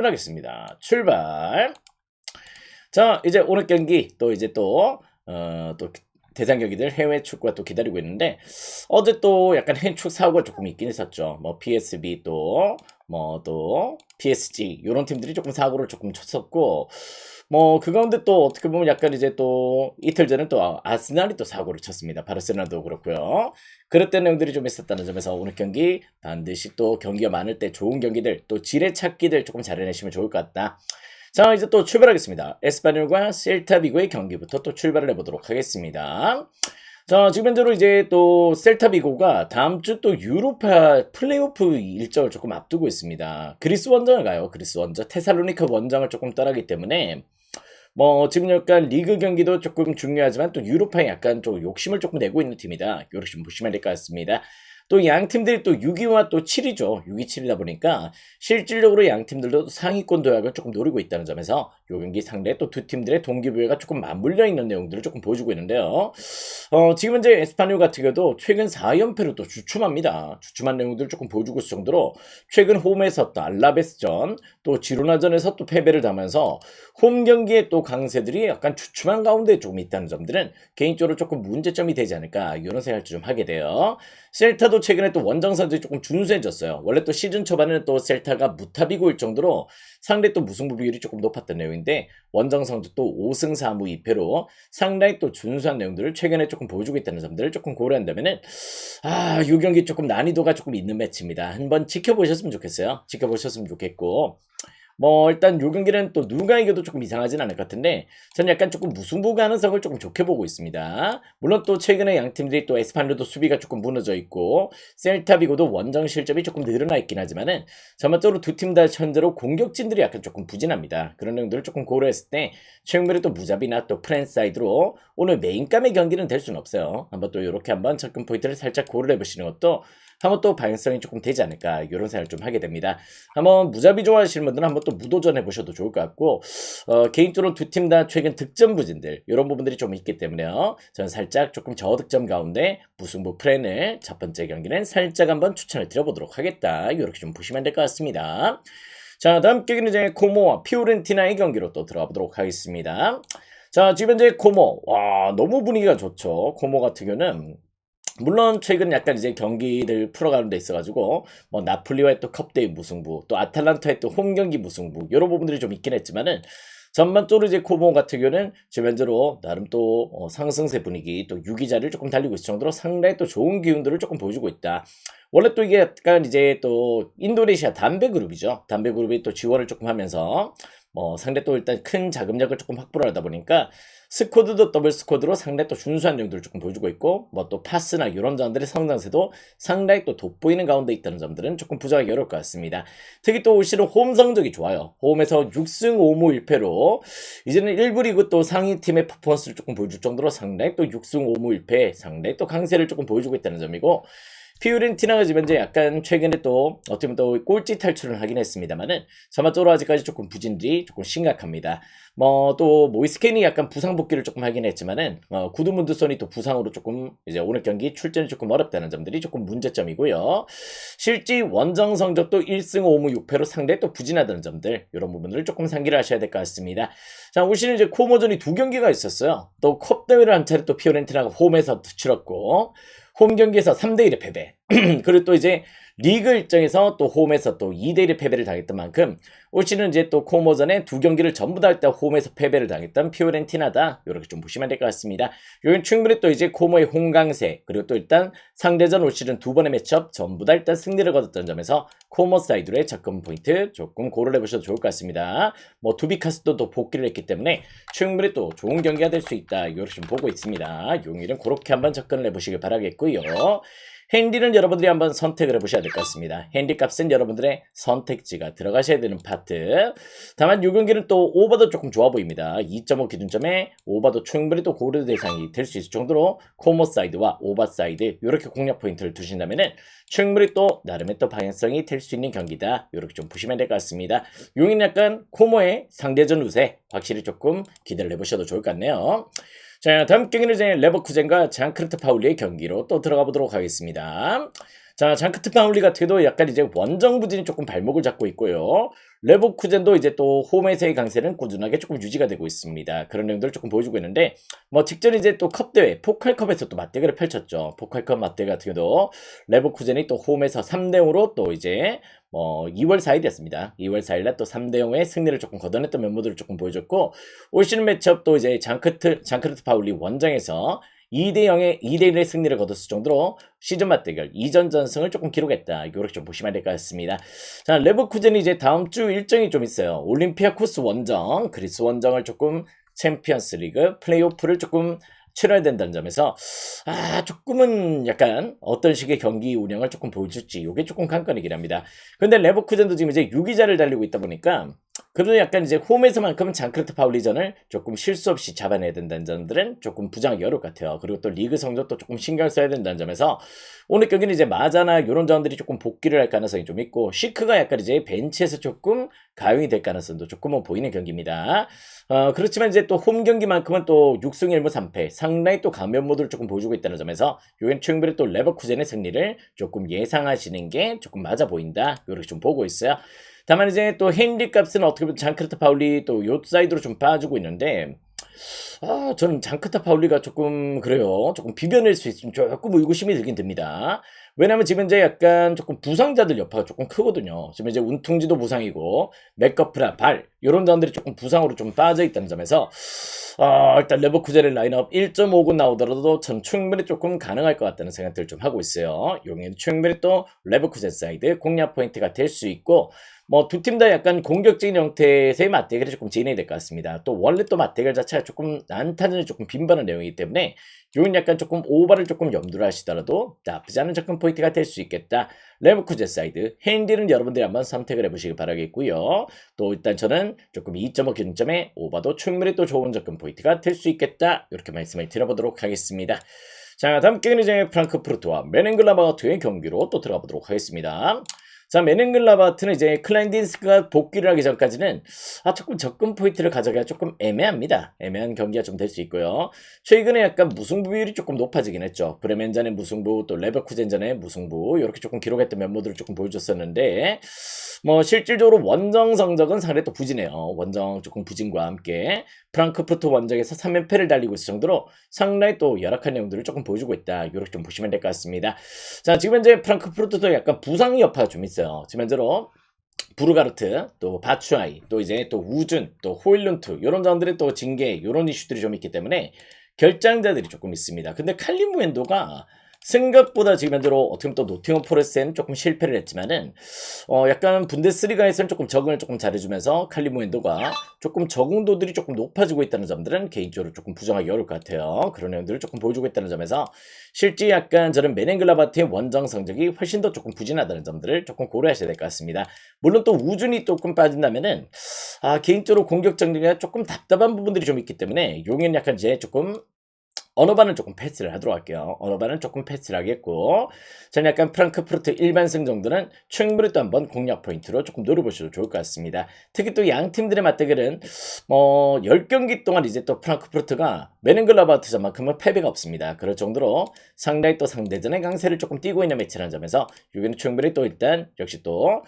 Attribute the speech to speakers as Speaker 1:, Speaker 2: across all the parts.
Speaker 1: 출발하겠습니다. 출발. 자, 이제 오늘 경기 또 이제 또 대상 경기들 해외 축구가 또 기다리고 있는데 어제 또 약간 해축 사고가 조금 있긴 했었죠. 뭐 PSV 또 PSG 이런 팀들이 조금 사고를 조금 쳤었고 뭐 그 가운데 또 어떻게 보면 약간 이제 또 이틀 전에 또 아스날이 또 사고를 쳤습니다. 바르셀로나도 그렇고요. 그랬던 내용들이 좀 있었다는 점에서 오늘 경기 반드시 또 경기가 많을 때 좋은 경기들 또 지뢰찾기들 조금 잘해내시면 좋을 것 같다. 자, 이제 또 출발하겠습니다. 에스파뇰과 셀타비고의 경기부터 또 출발을 해보도록 하겠습니다. 자, 지금 현재로 이제 또 셀타비고가 다음 주 또 유로파 플레이오프 일정을 조금 앞두고 있습니다. 그리스 원정을 가요. 그리스 원정. 테살로니카 원정을 조금 떠나기 때문에 뭐 지금 약간 리그 경기도 조금 중요하지만 또 유로파에 약간 좀 욕심을 조금 내고 있는 팀이다. 이렇게 좀 보시면 될 것 같습니다. 또 양 팀들이 또 6위와 또 7위죠. 6위 7위다 보니까 실질적으로 양 팀들도 상위권 도약을 조금 노리고 있다는 점에서 요 경기 상대 또 두 팀들의 동기부여가 조금 맞물려 있는 내용들을 조금 보여주고 있는데요. 지금 현재 에스파뇰 같은 경우도 최근 4연패로 또 주춤합니다. 주춤한 내용들을 조금 보여주고 있을 정도로 최근 홈에서 또 알라베스전 또 지로나전에서 또 패배를 당하면서 홈 경기에 또 강세들이 약간 주춤한 가운데 조금 있다는 점들은 개인적으로 조금 문제점이 되지 않을까 이런 생각을 좀 하게 돼요. 셀타도 최근에 또 원정 성적이 조금 준수해졌어요. 원래 또 시즌 초반에는 또 셀타가 무탑이고일 정도로 상대 또 무승부 비율이 조금 높았던 내용인데 원정 성적도 5승 4무 2패로 상당히 또 준수한 내용들을 최근에 조금 보여주고 있다는 점들을 조금 고려한다면은 이 경기 조금 난이도가 조금 있는 매치입니다. 한번 지켜보셨으면 좋겠어요. 지켜보셨으면 좋겠고 뭐 일단 요 경기는 또 누가 이겨도 조금 이상하진 않을 것 같은데 저는 약간 조금 무승부 가능성을 조금 좋게 보고 있습니다. 물론 또 최근에 양 팀들이 또 에스파뇰도 수비가 조금 무너져 있고 셀타비고도 원정 실점이 조금 늘어나 있긴 하지만은 전반적으로 두 팀 다 현재로 공격진들이 약간 조금 부진합니다. 그런 내용들을 조금 고려했을 때 최근에 또 무자비나 또 프랜스 사이드로 오늘 메인감의 경기는 될 수는 없어요. 한번 또 이렇게 한번 접근 포인트를 살짝 고려해 보시는 것도 한번 또 방향성이 조금 되지 않을까 이런 생각을 좀 하게 됩니다. 한번 무자비 좋아하시는 분들은 한번 또 무도전 해보셔도 좋을 것 같고 개인적으로 두 팀 다 최근 득점 부진들 이런 부분들이 좀 있기 때문에요. 저는 살짝 조금 저득점 가운데 무승부 프랜을 첫 번째 경기는 살짝 한번 추천을 드려보도록 하겠다. 이렇게 좀 보시면 될 것 같습니다. 자, 다음 경기는 이제 코모와 피오렌티나의 경기로 또 들어가 보도록 하겠습니다. 자, 지금 현재 코모 너무 분위기가 좋죠. 코모 같은 경우는 물론 최근 약간 이제 경기를 풀어가는 데 있어가지고 뭐 나폴리와의 또 컵대회 무승부 또 아탈란타의 또 홈 경기 무승부 이런 부분들이 좀 있긴 했지만은 전반적으로 이제 코모 같은 경우는 지면적으로 나름 또 상승세 분위기 또 6위 자리를 조금 달리고 있을 정도로 상당히 또 좋은 기운들을 조금 보여주고 있다. 원래 또 이게 약간 이제 또 인도네시아 담배 그룹이죠. 담배 그룹이 또 지원을 조금 하면서 상대 또 일단 큰 자금력을 조금 확보를 하다 보니까 스쿼드도 더블 스쿼드로 상당히 또 준수한 내용들을 조금 보여주고 있고 뭐 또 파스나 이런 점들의 성장세도 상당히 또 돋보이는 가운데 있다는 점들은 조금 부정하기 어려울 것 같습니다. 특히 또 올 시즌 홈 성적이 좋아요. 홈에서 6승 5무 1패로 이제는 1부 리그 또 상위팀의 퍼포먼스를 조금 보여줄 정도로 상당히 또 6승 5무 1패 상당히 또 강세를 조금 보여주고 있다는 점이고 피오렌티나가 지금 이제 약간 최근에 또 어떻게 보면 또 꼴찌 탈출을 하긴 했습니다만은 전반적으로 아직까지 조금 부진들이 조금 심각합니다. 뭐 또 모이스캔이 약간 부상 복귀를 조금 하긴 했지만은 구드문드손이 또 부상으로 조금 이제 오늘 경기 출전이 조금 어렵다는 점들이 조금 문제점이고요. 실제 원정 성적도 1승 5무 6패로 상당히 또 부진하다는 점들 이런 부분들을 조금 상기를 하셔야 될 것 같습니다. 자, 올 시즌 이제 코모전이 두 경기가 있었어요. 또 컵 대회를 한 차례 또 피오렌티나가 홈에서 치렀고 홈 경기에서 3대1의 패배. 그리고 또 이제 리그 일정에서 또 홈에서 또 2대1의 패배를 당했던 만큼 올 시즌 이제 또 코모전에 두 경기를 전부 다 일단 홈에서 패배를 당했던 피오렌티나다. 이렇게 좀 보시면 될 것 같습니다. 여긴 충분히 또 이제 코모의 홍강세 그리고 또 일단 상대전 올 시즌 두 번의 매치업 전부 다 일단 승리를 거뒀던 점에서 코모 사이드로의 접근 포인트 조금 고려해 보셔도 좋을 것 같습니다. 뭐 투비카스도 또 복귀를 했기 때문에 충분히 또 좋은 경기가 될 수 있다. 이렇게 좀 보고 있습니다. 용일은 그렇게 한번 접근을 해보시길 바라겠고요. 핸디는 여러분들이 한번 선택을 해보셔야 될 것 같습니다. 핸디 값은 여러분들의 선택지가 들어가셔야 되는 파트. 다만 이 경기는 또 오버도 조금 좋아 보입니다. 2.5 기준점에 오버도 충분히 또 고려 대상이 될 수 있을 정도로 코모 사이드와 오버 사이드 이렇게 공략 포인트를 두신다면은 충분히 또 나름의 또 방향성이 될 수 있는 경기다. 이렇게 좀 보시면 될 것 같습니다. 용인 약간 코모의 상대전 우세 확실히 조금 기대를 해보셔도 좋을 것 같네요. 자, 다음 경기는 이제 레버쿠젠과 장크르트 파울리의 경기로 또 들어가 보도록 하겠습니다. 자, 장크트 파울리 같은 경우도 약간 이제 원정 부진이 조금 발목을 잡고 있고요. 레버쿠젠도 이제 또 홈에서의 강세는 꾸준하게 조금 유지가 되고 있습니다. 그런 내용들을 조금 보여주고 있는데, 뭐 직전 이제 또 컵대회, 포칼컵에서 또 맞대결을 펼쳤죠. 포칼컵 맞대결 같은 경우도 레버쿠젠이 또 홈에서 3대0으로 또 이제 2월 4일이었습니다. 2월 4일날 또 3대0의 승리를 조금 거둬냈던 면모들을 조금 보여줬고, 올 시즌 매치업 또 이제 장크트 파울리 원정에서 2대1의 승리를 거뒀을 정도로 시즌 맞대결 2전 전승을 조금 기록했다. 이렇게 좀 보시면 될 것 같습니다. 자, 레버쿠젠이 이제 다음 주 일정이 좀 있어요. 올림피아코스 원정, 그리스 원정을 조금 챔피언스 리그 플레이오프를 조금 치러야 된다는 점에서 조금은 약간 어떤 식의 경기 운영을 조금 보여줄지 이게 조금 관건이긴 합니다. 근데 레버쿠젠도 지금 이제 유기자를 달리고 있다 보니까 그래도 약간 이제 홈에서만큼은 장크르트 파울리전을 조금 실수 없이 잡아내야 된다는 점들은 조금 부정하기 어려울 것 같아요. 그리고 또 리그 성적도 조금 신경 써야 된다는 점에서 오늘 경기는 이제 마자나 이런 자원들이 조금 복귀를 할 가능성이 좀 있고 시크가 약간 이제 벤치에서 조금 가용이 될 가능성도 조금은 보이는 경기입니다. 그렇지만 이제 또 홈 경기만큼은 또 6승 1무 3패 상당히 또 강면 모드를 조금 보여주고 있다는 점에서 요겐 충분히 또 레버쿠젠의 승리를 조금 예상하시는 게 조금 맞아 보인다. 이렇게 좀 보고 있어요. 다만 이제 또 핸디 값은 어떻게 보면 장크르트 파울리 또 요 사이드로 좀 빠지고 있는데 저는 장크타 파울리가 조금 그래요. 조금 비벼낼 수 있으면 조금 의구심이 들긴 듭니다. 왜냐면 지금 이제 약간 조금 부상자들 여파가 조금 크거든요. 지금 이제 운퉁지도 부상이고 맥커프나 발 이런 점들이 조금 부상으로 좀 빠져 있다는 점에서 일단 레버쿠젠의 라인업 1.5군 나오더라도 전 충분히 조금 가능할 것 같다는 생각들을 좀 하고 있어요. 용인 충분히 또 레버쿠젠 사이드 공략 포인트가 될 수 있고 뭐 두 팀 다 약간 공격적인 형태의 맞대결이 조금 진행이 될 것 같습니다. 또 원래 또 맞대결 자체가 조금 난타전이 조금 빈번한 내용이기 때문에 요건 약간 조금 오버를 조금 염두를 하시더라도 나쁘지 않은 접근 포인트가 될 수 있겠다. 레버쿠젠 사이드 핸디는 여러분들이 한번 선택을 해보시기 바라겠고요. 또 일단 저는 조금 2.5 기준점에 오버도 충분히 또 좋은 접근 포인트가 될 수 있겠다. 이렇게 말씀을 드려보도록 하겠습니다. 자, 다음 경기는 이제 프랑크푸르트와 메넨글라바트의 경기로 또 들어가 보도록 하겠습니다. 자, 메넨글라바트는 이제 클라인딘스크가 복귀를 하기 전까지는 조금 접근 포인트를 가져가기가 조금 애매합니다. 애매한 경기가 좀 될 수 있고요. 최근에 약간 무승부 비율이 조금 높아지긴 했죠. 브레멘전의 무승부, 또 레버쿠젠전의 무승부 이렇게 조금 기록했던 면모들을 조금 보여줬었는데 뭐 실질적으로 원정 성적은 상당히 또 부진해요. 원정 조금 부진과 함께 프랑크푸르트 원정에서 3연패를 달리고 있을 정도로 상당히 또 열악한 내용들을 조금 보여주고 있다. 이렇게 좀 보시면 될 것 같습니다. 자, 지금 현재 프랑크푸르트도 약간 부상 여파가 좀 있어요. 지금 현재로 부르가르트, 또 바추아이, 또 이제 또 우준, 또 호일룬트 이런 자원들의 또 징계 이런 이슈들이 좀 있기 때문에 결장자들이 조금 있습니다. 근데 칼리무엔도가 생각보다 지금 현재로 어떻게 보면 또 노팅엄 포레스트는 조금 실패를 했지만은 약간 분데스리가에서는 조금 적응을 조금 잘해주면서 칼리무엔도가 조금 적응도들이 조금 높아지고 있다는 점들은 개인적으로 조금 부정하기 어려울 것 같아요. 그런 내용들을 조금 보여주고 있다는 점에서 실제 약간 저는 메넨글라바트의 원정 성적이 훨씬 더 조금 부진하다는 점들을 조금 고려하셔야 될 것 같습니다. 물론 또 우준이 조금 빠진다면은 개인적으로 공격 정리가 조금 답답한 부분들이 좀 있기 때문에 용인 약간 이제 조금 언어반은 조금 패스를 하도록 할게요. 언어반은 조금 패스를 하겠고 저는 약간 프랑크푸르트 일반승 정도는 충분히 또 한번 공략 포인트로 조금 노려보셔도 좋을 것 같습니다. 특히 또 양 팀들의 맞대결은 10경기 동안 이제 또 프랑크푸르트가 메넨글라바트전만큼은 패배가 없습니다. 그럴 정도로 상당히 또 상대전의 강세를 조금 띄고 있는 매치라는 점에서 여기는 충분히 또 일단 역시 또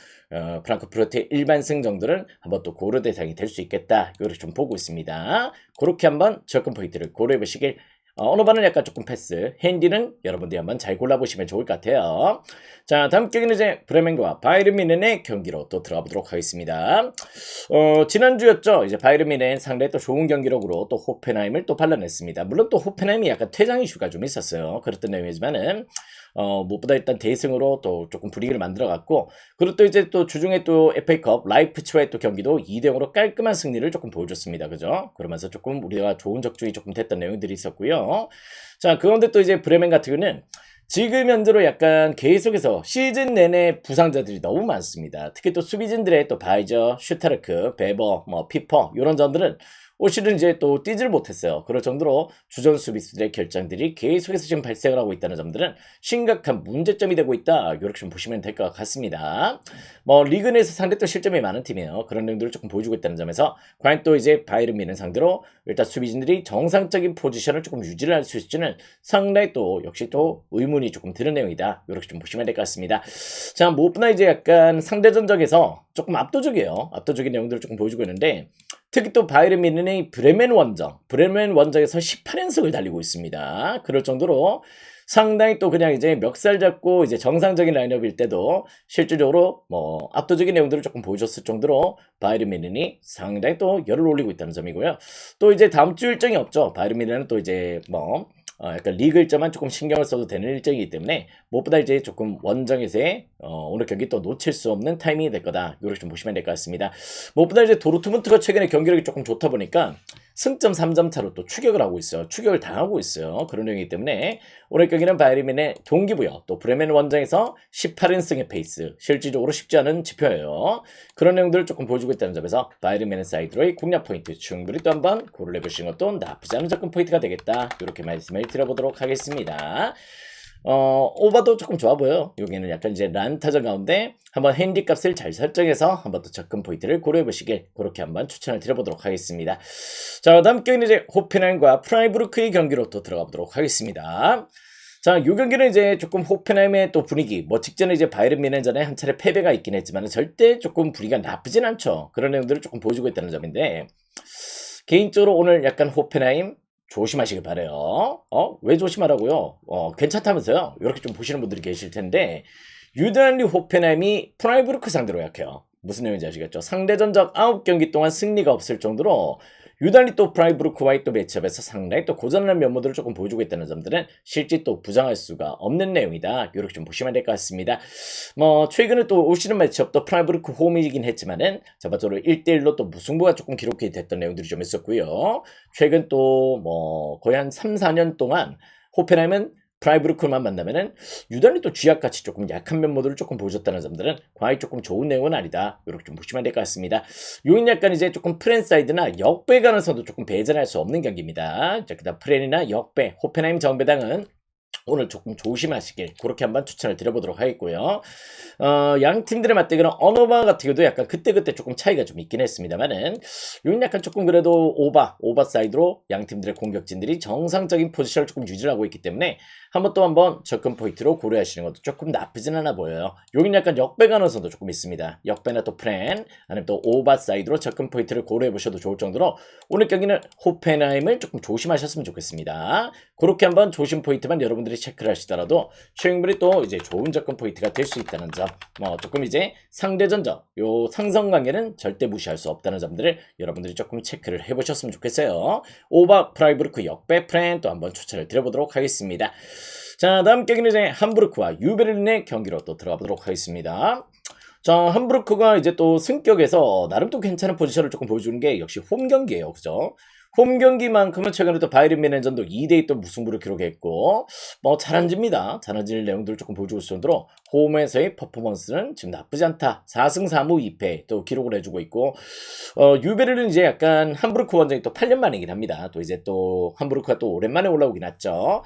Speaker 1: 프랑크푸르트의 일반승 정도는 한번 또 고려 대상이 될 수 있겠다. 이거를 좀 보고 있습니다. 그렇게 한번 접근 포인트를 고려해 보시길 언어반은 약간 조금 패스, 핸디는 여러분들이 한번 잘 골라보시면 좋을 것 같아요. 자, 다음 경기는 이제 브레멘과 바이에른 뮌헨의 경기로 또 들어가 보도록 하겠습니다. 지난주였죠. 이제 바이에른 뮌헨 상당히 또 좋은 경기력으로 또 호펜하임을 또 발라냈습니다. 물론 또 호펜하임이 약간 퇴장 이슈가 좀 있었어요. 그랬던 내용이지만은 무엇보다 일단 대승으로 또 조금 분위기를 만들어갔고 그리고 또 이제 또 주중에 또 FA컵 라이프치와의 또 경기도 2대0으로 깔끔한 승리를 조금 보여줬습니다. 그죠? 그러면서 조금 우리가 좋은 적중이 조금 됐던 내용들이 있었고요. 자, 그런데 또 이제 브레멘 같은 경우는 지금 현재로 약간 계속해서 시즌 내내 부상자들이 너무 많습니다. 특히 또 수비진들의 또 바이저, 슈타르크, 베버, 피퍼 이런 점들은 올 시즌 이제 또 뛰질 못했어요. 그럴 정도로 주전 수비수들의 결장들이 계속해서 지금 발생을 하고 있다는 점들은 심각한 문제점이 되고 있다. 이렇게 좀 보시면 될 것 같습니다. 뭐 리그 내에서 상대 또 실점이 많은 팀이에요. 그런 내용들을 조금 보여주고 있다는 점에서 과연 또 이제 바이에른 뮌헨 상대로 일단 수비진들이 정상적인 포지션을 조금 유지를 할 수 있을지는 상당히 또 역시 또 의문이 조금 드는 내용이다. 이렇게 좀 보시면 될 것 같습니다. 자, 무엇보다 이제 약간 상대 전적에서 조금 압도적이에요. 압도적인 내용들을 조금 보여주고 있는데 특히 또 바이에른 뮌헨의 브레멘 원정에서 18연승을 달리고 있습니다. 그럴 정도로 상당히 또 그냥 이제 멱살 잡고 이제 정상적인 라인업일 때도 실질적으로 뭐 압도적인 내용들을 조금 보여줬을 정도로 바이에른 뮌헨이 상당히 또 열을 올리고 있다는 점이고요. 또 이제 다음 주 일정이 없죠. 바이에른 뮌헨은 또 이제 뭐 약간 리그 일정만 조금 신경을 써도 되는 일정이기 때문에 무엇보다 이제 조금 원정에서의 오늘 경기 또 놓칠 수 없는 타이밍이 될 거다. 이렇게 좀 보시면 될 것 같습니다. 무엇보다 이제 도르트문트가 최근에 경기력이 조금 좋다 보니까 승점 3점 차로 또 추격을 하고 있어요. 추격을 당하고 있어요. 그런 내용이기 때문에 오늘 경기는 바이에른 뮌헨의 동기부여 또 브레멘 원정에서 18연승의 페이스 실질적으로 쉽지 않은 지표예요. 그런 내용들을 조금 보여주고 있다는 점에서 바이에른 뮌헨 사이드로의 공략 포인트 충분히 또 한번 고려해 보시는 것도 나쁘지 않은 접근 포인트가 되겠다. 이렇게 말씀을 드려보도록 하겠습니다. 오버도 조금 좋아 보여요. 여기는 약간 이제 란타전 가운데 한번 핸디 값을 잘 설정해서 한번 또 접근 포인트를 고려해 보시길 그렇게 한번 추천을 드려보도록 하겠습니다. 자, 다음 경기는 이제 호펜하임과 프라이부르크의 경기로 또 들어가 보도록 하겠습니다. 자, 이 경기는 이제 조금 호펜하임의 또 분위기, 뭐 직전에 이제 바이에른 뮌헨전에 한 차례 패배가 있긴 했지만 절대 조금 분위기가 나쁘진 않죠. 그런 내용들을 조금 보여주고 있다는 점인데 개인적으로 오늘 약간 호펜하임 조심하시길 바래요. 왜 조심하라고요? 괜찮다면서요? 이렇게 좀 보시는 분들이 계실 텐데 유단리 호펜하임이 프라이부르크 상대로 약해요. 무슨 내용인지 아시겠죠? 상대 전적 9경기 동안 승리가 없을 정도로 유달리 또 프라이부르크와의 또 매치업에서 상당히 또 고전한 면모들을 조금 보여주고 있다는 점들은 실제 또 부정할 수가 없는 내용이다. 이렇게 좀 보시면 될 것 같습니다. 뭐 최근에 또 올 시즌 매치업도 프라이부르크 홈이긴 했지만은 전반적으로 1대1로 또 무승부가 조금 기록이 됐던 내용들이 좀 있었고요. 최근 또 뭐 거의 한 3, 4년 동안 호펜하임은 프라이부르크만 만나면은 유달리 또 쥐약같이 조금 약한 면모들을 조금 보여줬다는 점들은 과히 조금 좋은 내용은 아니다. 이렇게 좀 보시면 될 것 같습니다. 요인 약간 이제 조금 프렌 사이드나 역배 가능성도 조금 배제할 수 없는 경기입니다. 자, 그다음 프렌이나 역배, 호펜하임 정배당은 오늘 조금 조심하시길 그렇게 한번 추천을 드려보도록 하겠고요. 양 팀들의 맞대결은 언어바 같은 경우도 약간 그때그때 조금 차이가 좀 있긴 했습니다만은 요는 약간 조금 그래도 오바 사이드로 양 팀들의 공격진들이 정상적인 포지션을 조금 유지를 하고 있기 때문에 한번 접근 포인트로 고려하시는 것도 조금 나쁘진 않아 보여요. 여긴 약간 역배 가능성도 조금 있습니다. 역배나 또 프렌 아니면 또 오바 사이드로 접근 포인트를 고려해 보셔도 좋을 정도로 오늘 경기는 호펜하임을 조금 조심하셨으면 좋겠습니다. 그렇게 한번 조심 포인트만 여러분들이 체크를 하시더라도 충분히 또 이제 좋은 접근 포인트가 될 수 있다는 점, 뭐 조금 이제 상대 전적, 요 상성 관계는 절대 무시할 수 없다는 점들을 여러분들이 조금 체크를 해보셨으면 좋겠어요. 오바 프라이부르크 역배 프렌 또 한번 추천을 드려보도록 하겠습니다. 자, 다음 경기는 이제 함부르크와 유베를린의 경기로 또 들어가 보도록 하겠습니다. 자, 함부르크가 이제 또 승격에서 나름 또 괜찮은 포지션을 조금 보여주는 게 역시 홈 경기예요. 그죠? 홈 경기만큼은 최근에 또 바이에른 뮌헨전도 2대2 또 무승부를 기록했고 뭐 잘한집니다. 잘한질 내용들을 조금 보여주고 있을 정도로 홈에서의 퍼포먼스는 지금 나쁘지 않다. 4승 4무 2패 또 기록을 해주고 있고 유베르는 이제 약간 함부르크 원정이 또 8년 만이긴 합니다. 또 이제 또 함부르크가 또 오랜만에 올라오긴 했죠.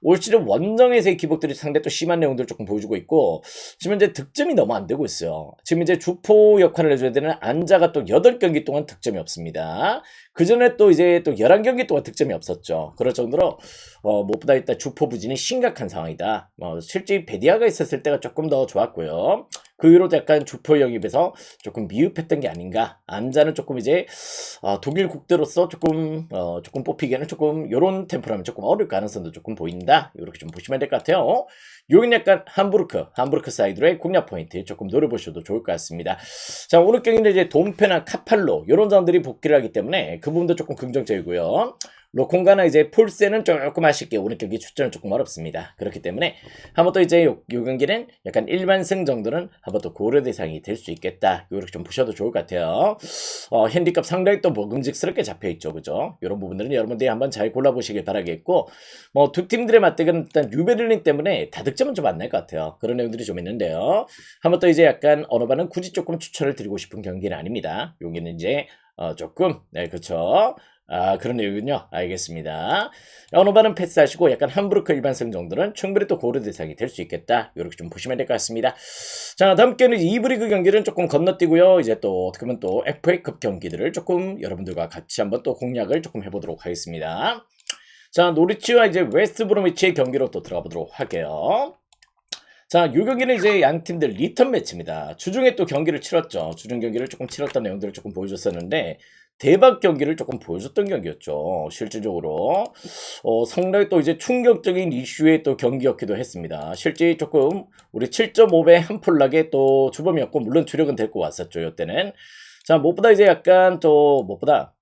Speaker 1: 올 시즌 원정에서의 기복들이 상당히 또 심한 내용들을 조금 보여주고 있고 지금 이제 득점이 너무 안 되고 있어요. 지금 이제 주포 역할을 해줘야 되는 안자가 또 8경기 동안 득점이 없습니다. 그 전에 또 이제 또 11경기 동안 득점이 없었죠. 그럴 정도로 무엇보다 일단 주포 부진이 심각한 상황이다. 실제 베디아가 있었을 때가 조금 더 좋았고요. 그 이후로 약간 주포 영입에서 조금 미흡했던 게 아닌가. 안자는 조금 이제 독일 국대로서 조금 뽑히기에는 조금 요런 템포라면 조금 어려울 가능성도 조금 보인다. 이렇게 좀 보시면 될 것 같아요. 여긴 약간 함부르크 사이드로의 공략 포인트 조금 노려보셔도 좋을 것 같습니다. 자, 오늘 경기는 이제 돈페나 카팔로 이런 점들이 복귀를 하기 때문에 그 부분도 조금 긍정적이고요. 로콩가나 이제 폴세는 조금 아쉽게 오늘 경기 출전은 조금 어렵습니다. 그렇기 때문에 한번 또 이제 요 경기는 약간 일반승 정도는 한번 또 고려 대상이 될 수 있겠다. 이렇게 좀 보셔도 좋을 것 같아요. 핸디값 상당히 또 먹음직스럽게 잡혀있죠. 그죠? 이런 부분들은 여러분들이 한번 잘 골라보시길 바라겠고 뭐 두 팀들의 맞대결은 일단 유베를린 때문에 다득점은 좀 안 날 것 같아요. 그런 내용들이 좀 있는데요. 한번 또 이제 약간 언어바는 굳이 조금 추천을 드리고 싶은 경기는 아닙니다. 여기는 이제 조금 네 그렇죠. 아, 그런 내용이군요. 알겠습니다. 언어반은 패스하시고 약간 함부르크 일반성 정도는 충분히 또 고려 대상이 될 수 있겠다. 이렇게 좀 보시면 될 것 같습니다. 자, 다음 경기는 2부 리그 경기는 조금 건너뛰고요. 이제 또 어떻게 보면 또 FA컵 경기들을 조금 여러분들과 같이 한번 또 공략을 조금 해보도록 하겠습니다. 자, 노리치와 이제 웨스트 브로미치의 경기로 또 들어가 보도록 할게요. 자, 이 경기는 이제 양 팀들 리턴 매치입니다. 주중에 또 경기를 치렀죠. 주중 경기를 조금 치렀던 내용들을 조금 보여줬었는데 대박 경기를 조금 보여줬던 경기였죠. 실질적으로 상당히 또 이제 충격적인 이슈의 또 경기였기도 했습니다. 실제 조금 우리 7.5배 한 폴락의 또 주범이었고 물론 주력은 데리고 왔었죠. 이때는 자, 무엇보다 이제 약간 또 무엇보다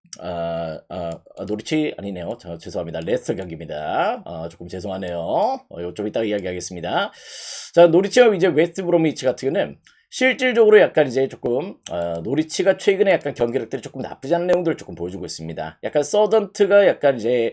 Speaker 1: 노리치 아니네요. 죄송합니다. 레스터 경기입니다. 조금 죄송하네요. 좀 이따가 이야기하겠습니다. 자, 노리치와 이제 웨스트 브로미치 같은 경우는 실질적으로 약간 이제 조금 노리치가 최근에 약간 경기력들이 조금 나쁘지 않은 내용들을 조금 보여주고 있습니다. 약간 서전트가 약간 이제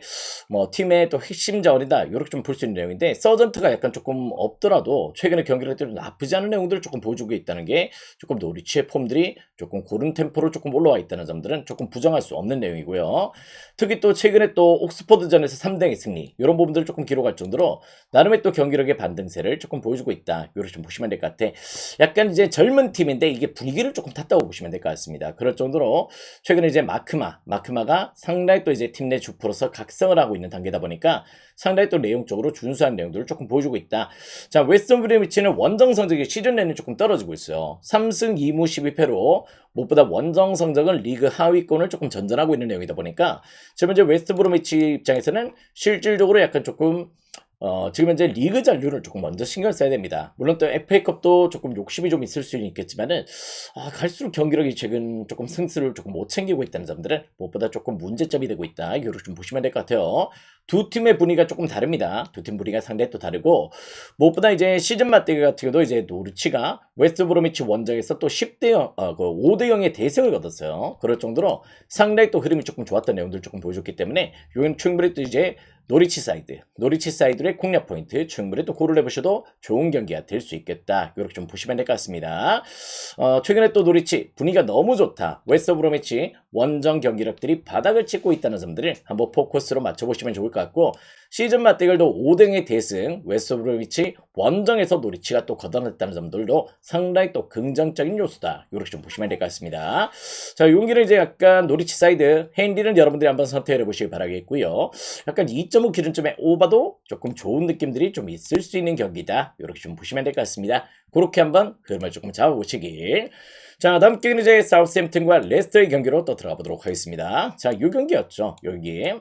Speaker 1: 뭐 팀의 또 핵심 자원이다 이렇게 좀 볼 수 있는 내용인데 서전트가 약간 조금 없더라도 최근에 경기력들이 나쁘지 않은 내용들을 조금 보여주고 있다는 게 조금 노리치의 폼들이 조금 고른 템포로 조금 올라와 있다는 점들은 조금 부정할 수 없는 내용이고요. 특히 또 최근에 또 옥스퍼드전에서 3대2 승리 이런 부분들을 조금 기록할 정도로 나름의 또 경기력의 반등세를 조금 보여주고 있다. 이렇게 좀 보시면 될 것 같아. 약간 이제 젊은 팀인데 이게 분위기를 조금 탔다고 보시면 될 것 같습니다. 그럴 정도로 최근에 이제 마크마가 상당히 또 이제 팀 내 주포로서 각성을 하고 있는 단계다 보니까 상당히 또 내용적으로 준수한 내용들을 조금 보여주고 있다. 자, 웨스턴 브리미치는 원정 성적이 시즌 내내 조금 떨어지고 있어요. 3승 2무 12패로 무엇보다 원정 성적은 리그 하위권을 조금 전전하고 있는 내용이다 보니까 지금 현재 웨스트 브로미치 입장에서는 실질적으로 약간 조금 지금 현재 리그 잔류를 조금 먼저 신경 써야 됩니다. 물론 또 FA컵도 조금 욕심이 좀 있을 수는 있겠지만은 갈수록 경기력이 최근 조금 승수를 조금 못 챙기고 있다는 점들은 무엇보다 조금 문제점이 되고 있다. 이렇게 좀 보시면 될 것 같아요. 두 팀의 분위기가 조금 다릅니다. 두 팀 분위기가 상당히 또 다르고 무엇보다 이제 시즌 맞대기 같은 경우도 이제 노리치가 웨스트 브로미치 원정에서 또 10대0, 5대0의 대승을 거뒀어요. 그럴 정도로 상당히 또 흐름이 조금 좋았던 내용들을 조금 보여줬기 때문에 이건 충분히 또 이제 노리치 사이드의 공략 포인트 충분히 또 고를 해보셔도 좋은 경기가 될 수 있겠다. 이렇게 좀 보시면 될 것 같습니다. 최근에 또 노리치 분위기가 너무 좋다. 웨스트 브로미치 원정 경기력들이 바닥을 찍고 있다는 점들을 한번 포커스로 맞춰보시면 좋을 것 같고 시즌 맞대결도 5등의 대승 웨스트 브로미치 원정에서 노리치가 또 걷어냈다는 점들도 상당히 또 긍정적인 요소다. 이렇게 좀 보시면 될 것 같습니다. 자, 이 경기는 이제 약간 노리치 사이드 핸디는 여러분들이 한번 선택해 보시기 바라겠고요. 약간 2.5 기준점에 오바도 조금 좋은 느낌들이 좀 있을 수 있는 경기다. 이렇게 좀 보시면 될 것 같습니다. 그렇게 한번 흐름을 조금 잡아보시길. 자, 다음 경기는 이제 사우스햄튼과 레스터의 경기로 또 들어가 보도록 하겠습니다. 자, 이 경기였죠. 여기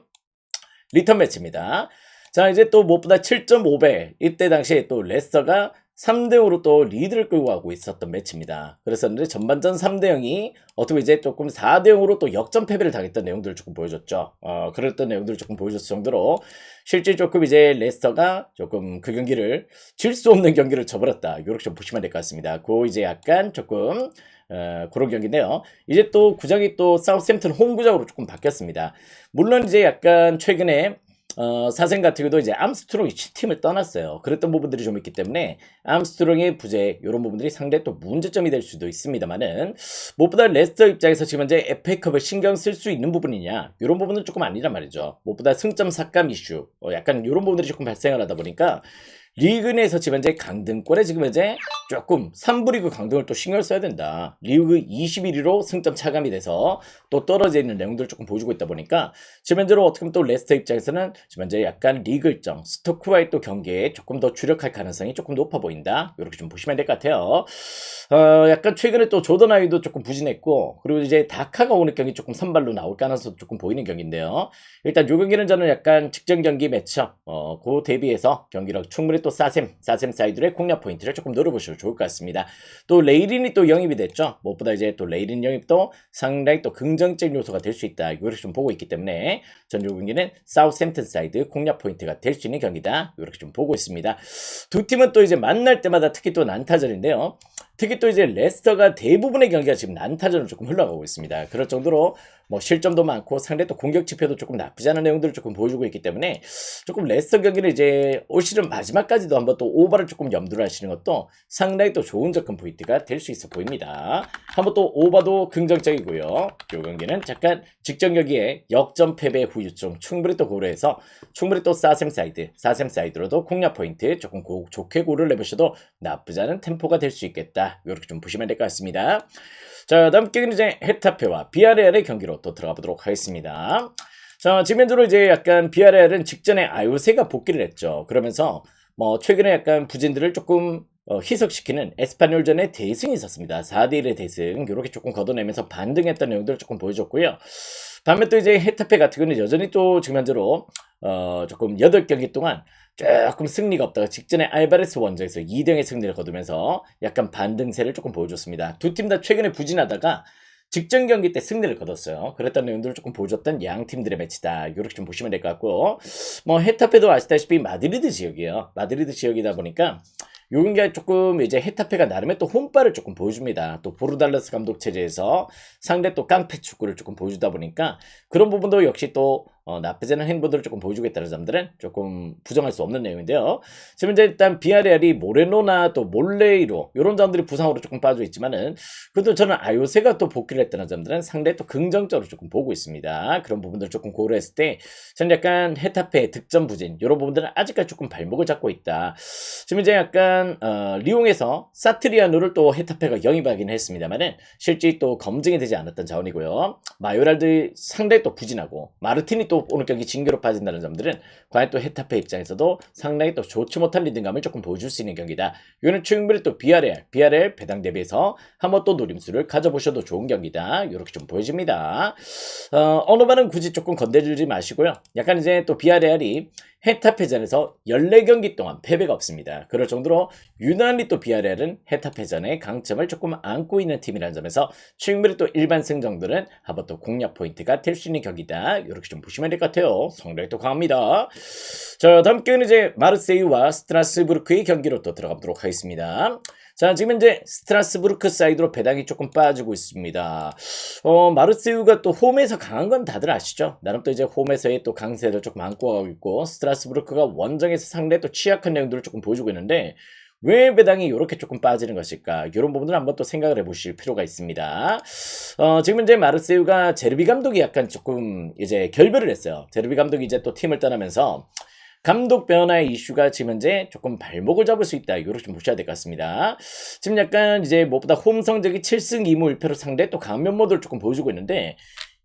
Speaker 1: 리턴 매치입니다. 자, 이제 또 무엇보다 7.5배 이때 당시에 또 레스터가 3대0으로 또 리드를 끌고 가고 있었던 매치입니다. 그랬었는데 전반전 3대0이 어떻게 이제 조금 4대0으로 또 역전 패배를 당했던 내용들을 조금 보여줬죠. 그랬던 내용들을 조금 보여줬을 정도로 실제 조금 이제 레스터가 조금 그 경기를 질 수 없는 경기를 져버렸다. 이렇게 좀 보시면 될 것 같습니다. 그 이제 약간 조금 그런 경기인데요. 이제 또 구장이 또 사우스햄튼 홈 구장으로 조금 바뀌었습니다. 물론 이제 약간 최근에 사생 같은 경우도 이제 암스트롱이 팀을 떠났어요. 그랬던 부분들이 좀 있기 때문에 암스트롱의 부재 이런 부분들이 상당히 또 문제점이 될 수도 있습니다만은 무엇보다 레스터 입장에서 지금 현재 FA컵을 신경 쓸 수 있는 부분이냐 이런 부분은 조금 아니란 말이죠. 무엇보다 승점 삭감 이슈 약간 이런 부분들이 조금 발생을 하다 보니까 리그 내에서 지금 현재 강등권에 지금 현재 조금 3부 리그 강등을 또 신경 써야 된다. 리그 21위로 승점 차감이 돼서 또 떨어져 있는 내용들을 조금 보여주고 있다 보니까 지금 현재로 어떻게 보면 또 레스터 입장에서는 지금 현재 약간 리그 일정 스토크와의 또 경기에 조금 더 주력할 가능성이 조금 높아 보인다. 이렇게 좀 보시면 될 것 같아요. 약간 최근에 또 조던 아이도 조금 부진했고 그리고 이제 다카가 오늘 경기 조금 선발로 나올 가능성도 조금 보이는 경기인데요. 일단 요 경기는 저는 약간 직전 경기 매치업 그 대비해서 경기력 충분히 또 사셈 사이드의 공략 포인트를 조금 노려보셔도 좋을 것 같습니다. 또 레이린이 또 영입이 됐죠. 무엇보다 이제 또 레이린 영입도 상당히 또 긍정적인 요소가 될 수 있다. 이렇게 좀 보고 있기 때문에 전 요 경기는 사우스햄튼 사이드 공략 포인트가 될 수 있는 경기다. 이렇게 좀 보고 있습니다. 두 팀은 또 이제 만날 때마다 특히 또 난타전인데요. 특히 또 이제 레스터가 대부분의 경기가 지금 난타전으로 조금 흘러가고 있습니다. 그럴 정도로 뭐 실점도 많고 상대 또 공격 지표도 조금 나쁘지 않은 내용들을 조금 보여주고 있기 때문에 조금 레스터 경기를 이제 올 시즌 마지막까지도 한번 또 오버를 조금 염두를 하시는 것도 상당히 또 좋은 접근 포인트가 될 수 있어 보입니다. 한번 또 오버도 긍정적이고요. 이 경기는 잠깐 직전 경기에 역전 패배 후유증 충분히 또 고려해서 충분히 또 4셈 사이드로도 공략 포인트 조금 좋게 고려를 해보셔도 나쁘지 않은 템포가 될 수 있겠다. 이렇게 좀 보시면 될 것 같습니다. 자, 다음 경기는 이제 헤타페와 비아레알의 경기로 또 들어가 보도록 하겠습니다. 자, 지금 현재로 이제 약간 비아레알은 직전에 아요세가 복귀를 했죠. 그러면서 뭐 최근에 약간 부진들을 조금 희석시키는 에스파뇰전의 대승이 있었습니다. 4대1의 대승 이렇게 조금 걷어내면서 반등했던 내용들을 조금 보여줬고요. 반면 또 이제 헤타페 같은 경우는 여전히 또 지금 현재로 조금 8경기 동안 조금 승리가 없다가 직전에 알바레스 원정에서 2등의 승리를 거두면서 약간 반등세를 조금 보여줬습니다. 두 팀 다 최근에 부진하다가 직전 경기 때 승리를 거뒀어요. 그랬던 내용들을 조금 보여줬던 양 팀들의 매치다. 이렇게 좀 보시면 될 것 같고, 뭐 헤타페도 아시다시피 마드리드 지역이에요. 마드리드 지역이다 보니까 요 경기가 조금 이제 헤타페가 나름의 또 홈발을 조금 보여줍니다. 또 보르달라스 감독 체제에서 상대 또 깡패 축구를 조금 보여주다 보니까 그런 부분도 역시 또 나쁘지 않은 행보들을 조금 보여주겠다는 점들은 조금 부정할 수 없는 내용인데요. 지금 이제 일단 비아레알이 모레노나 또 몰레이로 이런 점들이 부상으로 조금 빠져 있지만은 그래도 저는 아요세가 또 복귀를 했다는 점들은 상당히 또 긍정적으로 조금 보고 있습니다. 그런 부분들 조금 고려했을 때 저는 약간 헤타페의 득점 부진 이런 부분들은 아직까지 조금 발목을 잡고 있다. 지금 이제 약간 리옹에서 사트리아노를 또 헤타페가 영입하긴 했습니다만은 실제 또 검증이 되지 않았던 자원이고요. 마요랄드 상당히 또 부진하고 마르틴이 또 오늘 경기 징계로 빠진다는 점들은 과연 또 헤타페 입장에서도 상당히 또 좋지 못한 리듬감을 조금 보여줄 수 있는 경기다. 이거는 충분히 또 비아레알 배당 대비해서 한번 또 노림수를 가져보셔도 좋은 경기다. 이렇게 좀 보여집니다. 어느 말은 굳이 조금 건드리지 마시고요. 약간 이제 또 비아레알이 헤타페전에서 14경기 동안 패배가 없습니다. 그럴 정도로 유난히 또 비아레알은 헤타페전의 강점을 조금 안고 있는 팀이라는 점에서 충분히 또 일반 승정들은 한번 또 공략 포인트가 될 수 있는 경기다. 이렇게 좀 보시면 될 것 같아요. 성적이 또 강합니다. 자, 다음 경기는 이제 마르세유와 스트라스부르크의 경기로 또 들어가보도록 하겠습니다. 자, 지금 이제 스트라스부르크 사이드로 배당이 조금 빠지고 있습니다. 마르세유가 또 홈에서 강한 건 다들 아시죠? 나름 또 이제 홈에서의 또 강세를 조금 안고 가고 있고 스트라스부르크가 원정에서 상당히 또 취약한 내용들을 조금 보여주고 있는데 왜 배당이 이렇게 조금 빠지는 것일까? 이런 부분을 한번 또 생각을 해보실 필요가 있습니다. 지금 이제 마르세유가 제르비 감독이 약간 조금 이제 결별을 했어요. 제르비 감독이 이제 또 팀을 떠나면서 감독 변화의 이슈가 지금 현재 조금 발목을 잡을 수 있다. 이거를 좀 보셔야 될 것 같습니다. 지금 약간 이제 무엇보다 홈 성적이 7승 2무 1패로 상대 또 강한 면모들을 조금 보여주고 있는데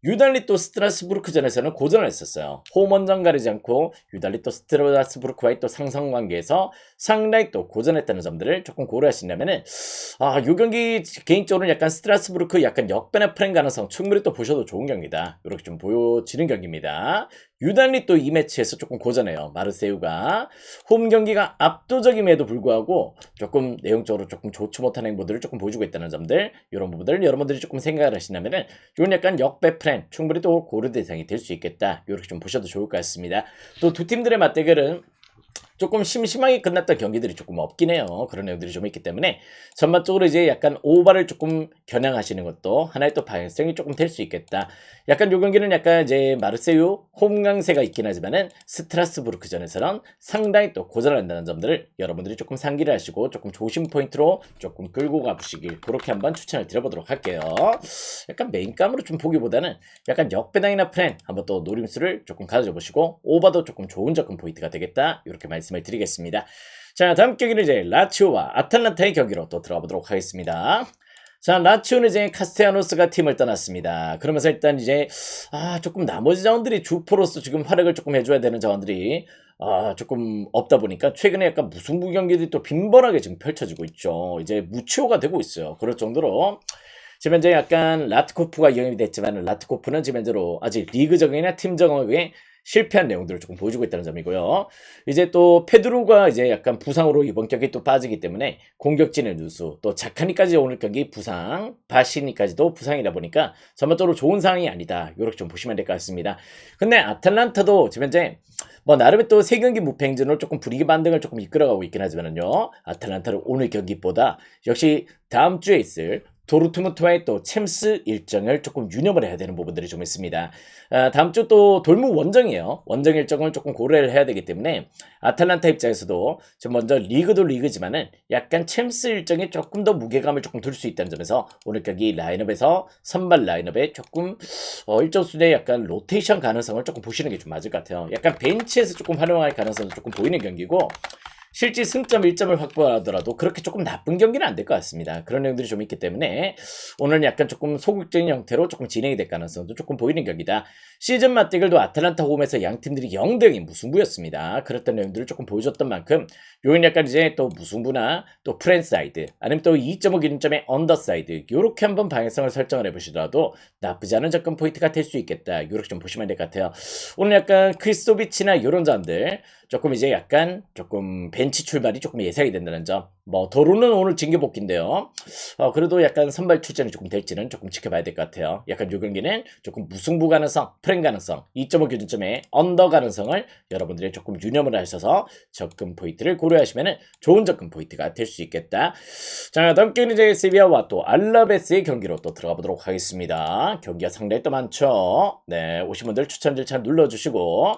Speaker 1: 유달리 또 스트라스부르크전에서는 고전을 했었어요. 홈 원정 가리지 않고 유달리 또 스트라스부르크와의 또 상성 관계에서 상당히 또 고전했다는 점들을 조금 고려하신다면은 이 경기 개인적으로는 약간 스트라스부르크 약간 역변의 프랭 가능성 충분히 또 보셔도 좋은 경기다. 이렇게 좀 보여지는 경기입니다. 유달리 또 이 매치에서 조금 고전해요. 마르세유가 홈 경기가 압도적임에도 불구하고 조금 내용적으로 조금 좋지 못한 행보들을 조금 보여주고 있다는 점들 이런 부분들을 여러분들이 조금 생각을 하신다면은 이건 약간 역배 프렌 충분히 또 고려 대상이 될 수 있겠다. 이렇게 좀 보셔도 좋을 것 같습니다. 또 두 팀들의 맞대결은 조금 심심하게 끝났던 경기들이 조금 없긴 해요. 그런 내용들이 좀 있기 때문에 전반적으로 이제 약간 오버를 조금 겨냥하시는 것도 하나의 또 방향성이 조금 될 수 있겠다. 약간 요 경기는 약간 이제 마르세유 홈 강세가 있긴 하지만은 스트라스부르크전에서는 상당히 또 고전을 한다는 점들을 여러분들이 조금 상기를 하시고 조금 조심 포인트로 조금 끌고 가보시길 그렇게 한번 추천을 드려보도록 할게요. 약간 메인감으로 좀 보기보다는 약간 역배당이나 프렌 한번 또 노림수를 조금 가져줘 보시고 오버도 조금 좋은 접근 포인트가 되겠다. 이렇게 말씀을 드리겠습니다. 자, 다음 경기는 이제 라치오와 아탈란타의 경기로 또 들어가 보도록 하겠습니다. 자, 라치오는 이제 카스테야노스가 팀을 떠났습니다. 그러면서 일단 이제 조금 나머지 자원들이 주포로서 지금 활약을 조금 해줘야 되는 자원들이 조금 없다 보니까 최근에 약간 무승부 경기들이 또 빈번하게 지금 펼쳐지고 있죠. 이제 무치오가 되고 있어요. 그럴 정도로 지금 현재 약간 라트코프가 영입이 됐지만 라트코프는 지금 현재로 아직 리그 적응이나 팀 적응에 실패한 내용들을 조금 보여주고 있다는 점이고요. 이제 또 페드로가 이제 약간 부상으로 이번 경기 또 빠지기 때문에 공격진의 누수, 또 자카니까지 오늘 경기 부상, 바시니까지도 부상이다 보니까 전반적으로 좋은 상황이 아니다. 이렇게 좀 보시면 될 것 같습니다. 근데 아틀란타도 지금 현재 뭐 나름의 또 세 경기 무패 행진으로 조금 분위기 반등을 조금 이끌어가고 있긴 하지만은요. 아틀란타는 오늘 경기보다 역시 다음 주에 있을 도르트문트와의 또 챔스 일정을 조금 유념을 해야 되는 부분들이 좀 있습니다. 다음 주 또 돌무 원정이에요. 원정 일정을 조금 고려를 해야 되기 때문에 아틀란타 입장에서도 지금 먼저 리그도 리그지만은 약간 챔스 일정에 조금 더 무게감을 조금 둘 수 있다는 점에서 오늘 경기 라인업에서 선발 라인업에 조금 일정 수준의 약간 로테이션 가능성을 조금 보시는 게 좀 맞을 것 같아요. 약간 벤치에서 조금 활용할 가능성도 조금 보이는 경기고 실제 승점 1점을 확보하더라도 그렇게 조금 나쁜 경기는 안 될 것 같습니다. 그런 내용들이 좀 있기 때문에 오늘은 약간 조금 소극적인 형태로 조금 진행이 될 가능성도 조금 보이는 경기다. 시즌 맞대결도 아틀란타 홈에서 양 팀들이 0대0이 무승부였습니다. 그랬던 내용들을 조금 보여줬던 만큼 요인 약간 이제 또 무승부나 또 프랜사이드 아니면 또 2.5 기준점의 언더사이드 요렇게 한번 방향성을 설정을 해보시더라도 나쁘지 않은 접근 포인트가 될 수 있겠다. 요렇게 좀 보시면 될 것 같아요. 오늘 약간 크리스토비치나 요런 점들 조금 이제 약간 조금 벤치 출발이 조금 예상이 된다는 점. 뭐 도루는 오늘 징계 복귀인데요. 그래도 약간 선발 출전이 조금 될지는 조금 지켜봐야 될 것 같아요. 약간 요 경기는 조금 무승부 가능성, 프랭 가능성, 2.5 기준점의 언더 가능성을 여러분들이 조금 유념을 하셔서 접근 포인트를 고려하시면 좋은 접근 포인트가 될 수 있겠다. 자, 다음 경기는 이제 세비야와 또 알라베스의 경기로 또 들어가 보도록 하겠습니다. 경기가 상당히 또 많죠. 네, 오신 분들 추천 절차 눌러주시고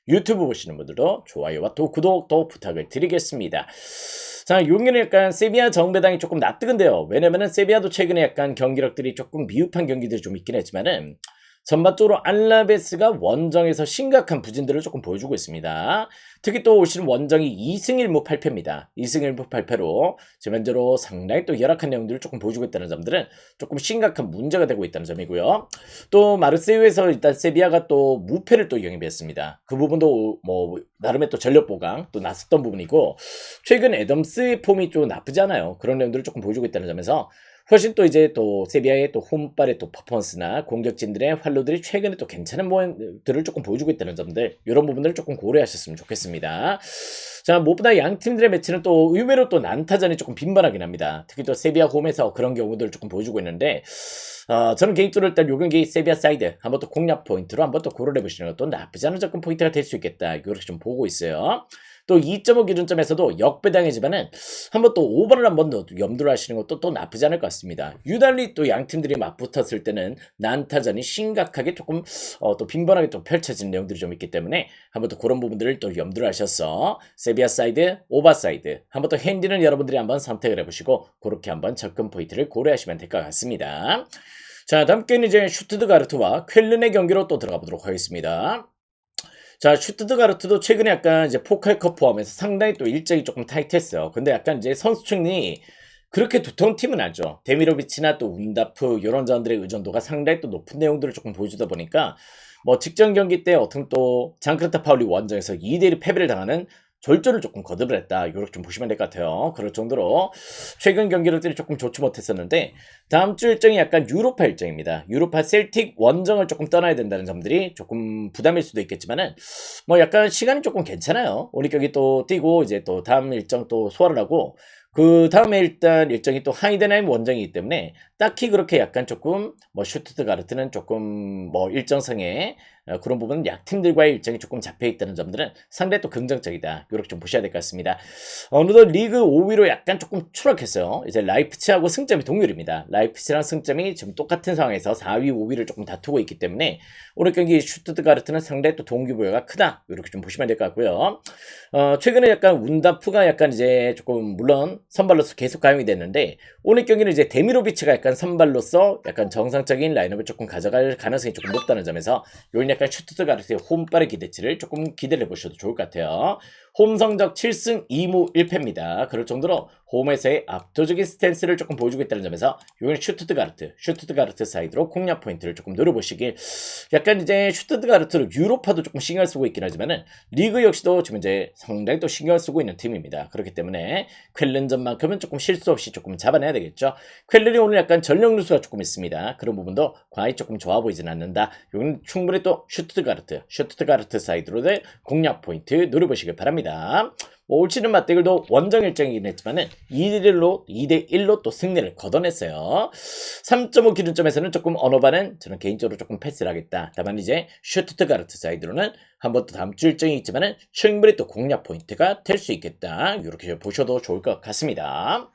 Speaker 1: 유튜브 보시는 분들도 좋아요와 또 구독도 부탁을 드리겠습니다. 자, 용기는 약간 세비야 정배당이 조금 납득은데요. 왜냐면은 세비야도 최근에 약간 경기력들이 조금 미흡한 경기들이 좀 있긴 했지만은 전반적으로 알라베스가 원정에서 심각한 부진들을 조금 보여주고 있습니다. 특히 또 올 시즌 원정이 2승 1무 8패입니다. 2승 1무 8패로 지금 현재로 상당히 또 열악한 내용들을 조금 보여주고 있다는 점들은 조금 심각한 문제가 되고 있다는 점이고요. 또 마르세유에서 일단 세비야가 또 무패를 또 영입했습니다. 그 부분도 뭐 나름의 또 전력 보강 또 났었던 부분이고 최근 애덤스의 폼이 좀 나쁘지 않아요. 그런 내용들을 조금 보여주고 있다는 점에서 훨씬 또 이제 또 세비야의 또 홈발의 또 퍼포먼스나 공격진들의 활로들이 최근에 또 괜찮은 모습들을 조금 보여주고 있다는 점들 이런 부분들을 조금 고려하셨으면 좋겠습니다. 자, 무엇보다 양 팀들의 매치는 또 의외로 또 난타전이 조금 빈번하긴 합니다. 특히 또 세비야 홈에서 그런 경우들을 조금 보여주고 있는데 저는 개인적으로 일단 요 경기 세비야 사이드 한번 또 공략 포인트로 한번 또 고려해 보시는 것도 나쁘지 않은 접근 포인트가 될 수 있겠다. 이렇게 좀 보고 있어요. 또 2.5 기준점에서도 역배당이지만은 한번 또 오버를 한번 더 염두를 하시는 것도 또 나쁘지 않을 것 같습니다. 유달리 또 양 팀들이 맞붙었을 때는 난타전이 심각하게 조금 또 빈번하게 좀 펼쳐지는 내용들이 좀 있기 때문에 한번 또 그런 부분들을 또 염두를 하셔서 세비야 사이드, 오버 사이드 한번 또 핸디는 여러분들이 한번 선택을 해보시고 그렇게 한번 접근 포인트를 고려하시면 될 것 같습니다. 자, 다음 경기는 이제 슈투트가르트와 쾰른의 경기로 또 들어가 보도록 하겠습니다. 자, 슈투트가르트도 최근에 약간 이제 포칼컵 포함해서 상당히 또 일정이 조금 타이트했어요. 근데 약간 이제 선수층이 그렇게 두터운 팀은 아니죠. 데미로비치나 또 운다프 이런 자원들의 의존도가 상당히 또 높은 내용들을 조금 보여주다 보니까 뭐 직전 경기 때 어떤 또 장크르타 파울리 원정에서 2대1 패배를 당하는 졸전을 조금 거듭을 했다. 이렇게 좀 보시면 될 것 같아요. 그럴 정도로 최근 경기력들이 조금 좋지 못했었는데 다음 주 일정이 약간 유로파 일정입니다. 유로파 셀틱 원정을 조금 떠나야 된다는 점들이 조금 부담일 수도 있겠지만은 뭐 약간 시간이 조금 괜찮아요. 오늘 경기 또 뛰고 이제 또 다음 일정 또 소화를 하고 그 다음에 일단 일정이 또 하이덴하임 원정이기 때문에 딱히 그렇게 약간 조금 뭐 슈투트가르트는 조금 뭐 일정상의 그런 부분은 약팀들과의 일정이 조금 잡혀있다는 점들은 상당히 또 긍정적이다. 이렇게 좀 보셔야 될 것 같습니다. 어느덧 리그 5위로 약간 조금 추락했어요. 이제 라이프치하고 승점이 동률입니다. 라이프치랑 승점이 지금 똑같은 상황에서 4위, 5위를 조금 다투고 있기 때문에 오늘 경기 슈투트가르트는 상당히 또 동기부여가 크다. 이렇게 좀 보시면 될 것 같고요. 최근에 약간 운다프가 약간 이제 조금 물론 선발로서 계속 가용이 됐는데 오늘 경기는 이제 데미로비치가 약간 선발로서 약간 정상적인 라인업을 조금 가져갈 가능성이 조금 높다는 점에서 요인 약간 슈투트가르트의 홈발의 기대치를 조금 기대를 해보셔도 좋을 것 같아요. 홈 성적 7승 2무 1패입니다. 그럴 정도로 홈에서의 압도적인 스탠스를 조금 보여주고 있다는 점에서 요건 슈투트가르트 사이드로 공략 포인트를 조금 노려보시길 약간 이제 슈투트가르트로 유로파도 조금 신경 쓰고 있긴 하지만은 리그 역시도 지금 이제 상당히 또 신경 쓰고 있는 팀입니다. 그렇기 때문에 쾰른전만큼은 조금 실수 없이 조금 잡아내야 되겠죠. 쾰른이 오늘 약간 약간 전력 누수가 조금 있습니다. 그런 부분도 과히 조금 좋아 보이진 않는다. 여기는 충분히 또 슈투트가르트 사이드로의 공략 포인트 노려보시길 바랍니다. 올 시즌 맞대결도 원정 일정이긴 했지만은 2대1로 또 승리를 거둬냈어요. 3.5 기준점에서는 조금 언어반은 저는 개인적으로 조금 패스를 하겠다. 다만 이제 슈투트가르트 사이드로는 한번 또 다음 주 일정이 있지만은 충분히 또 공략 포인트가 될 수 있겠다. 이렇게 보셔도 좋을 것 같습니다.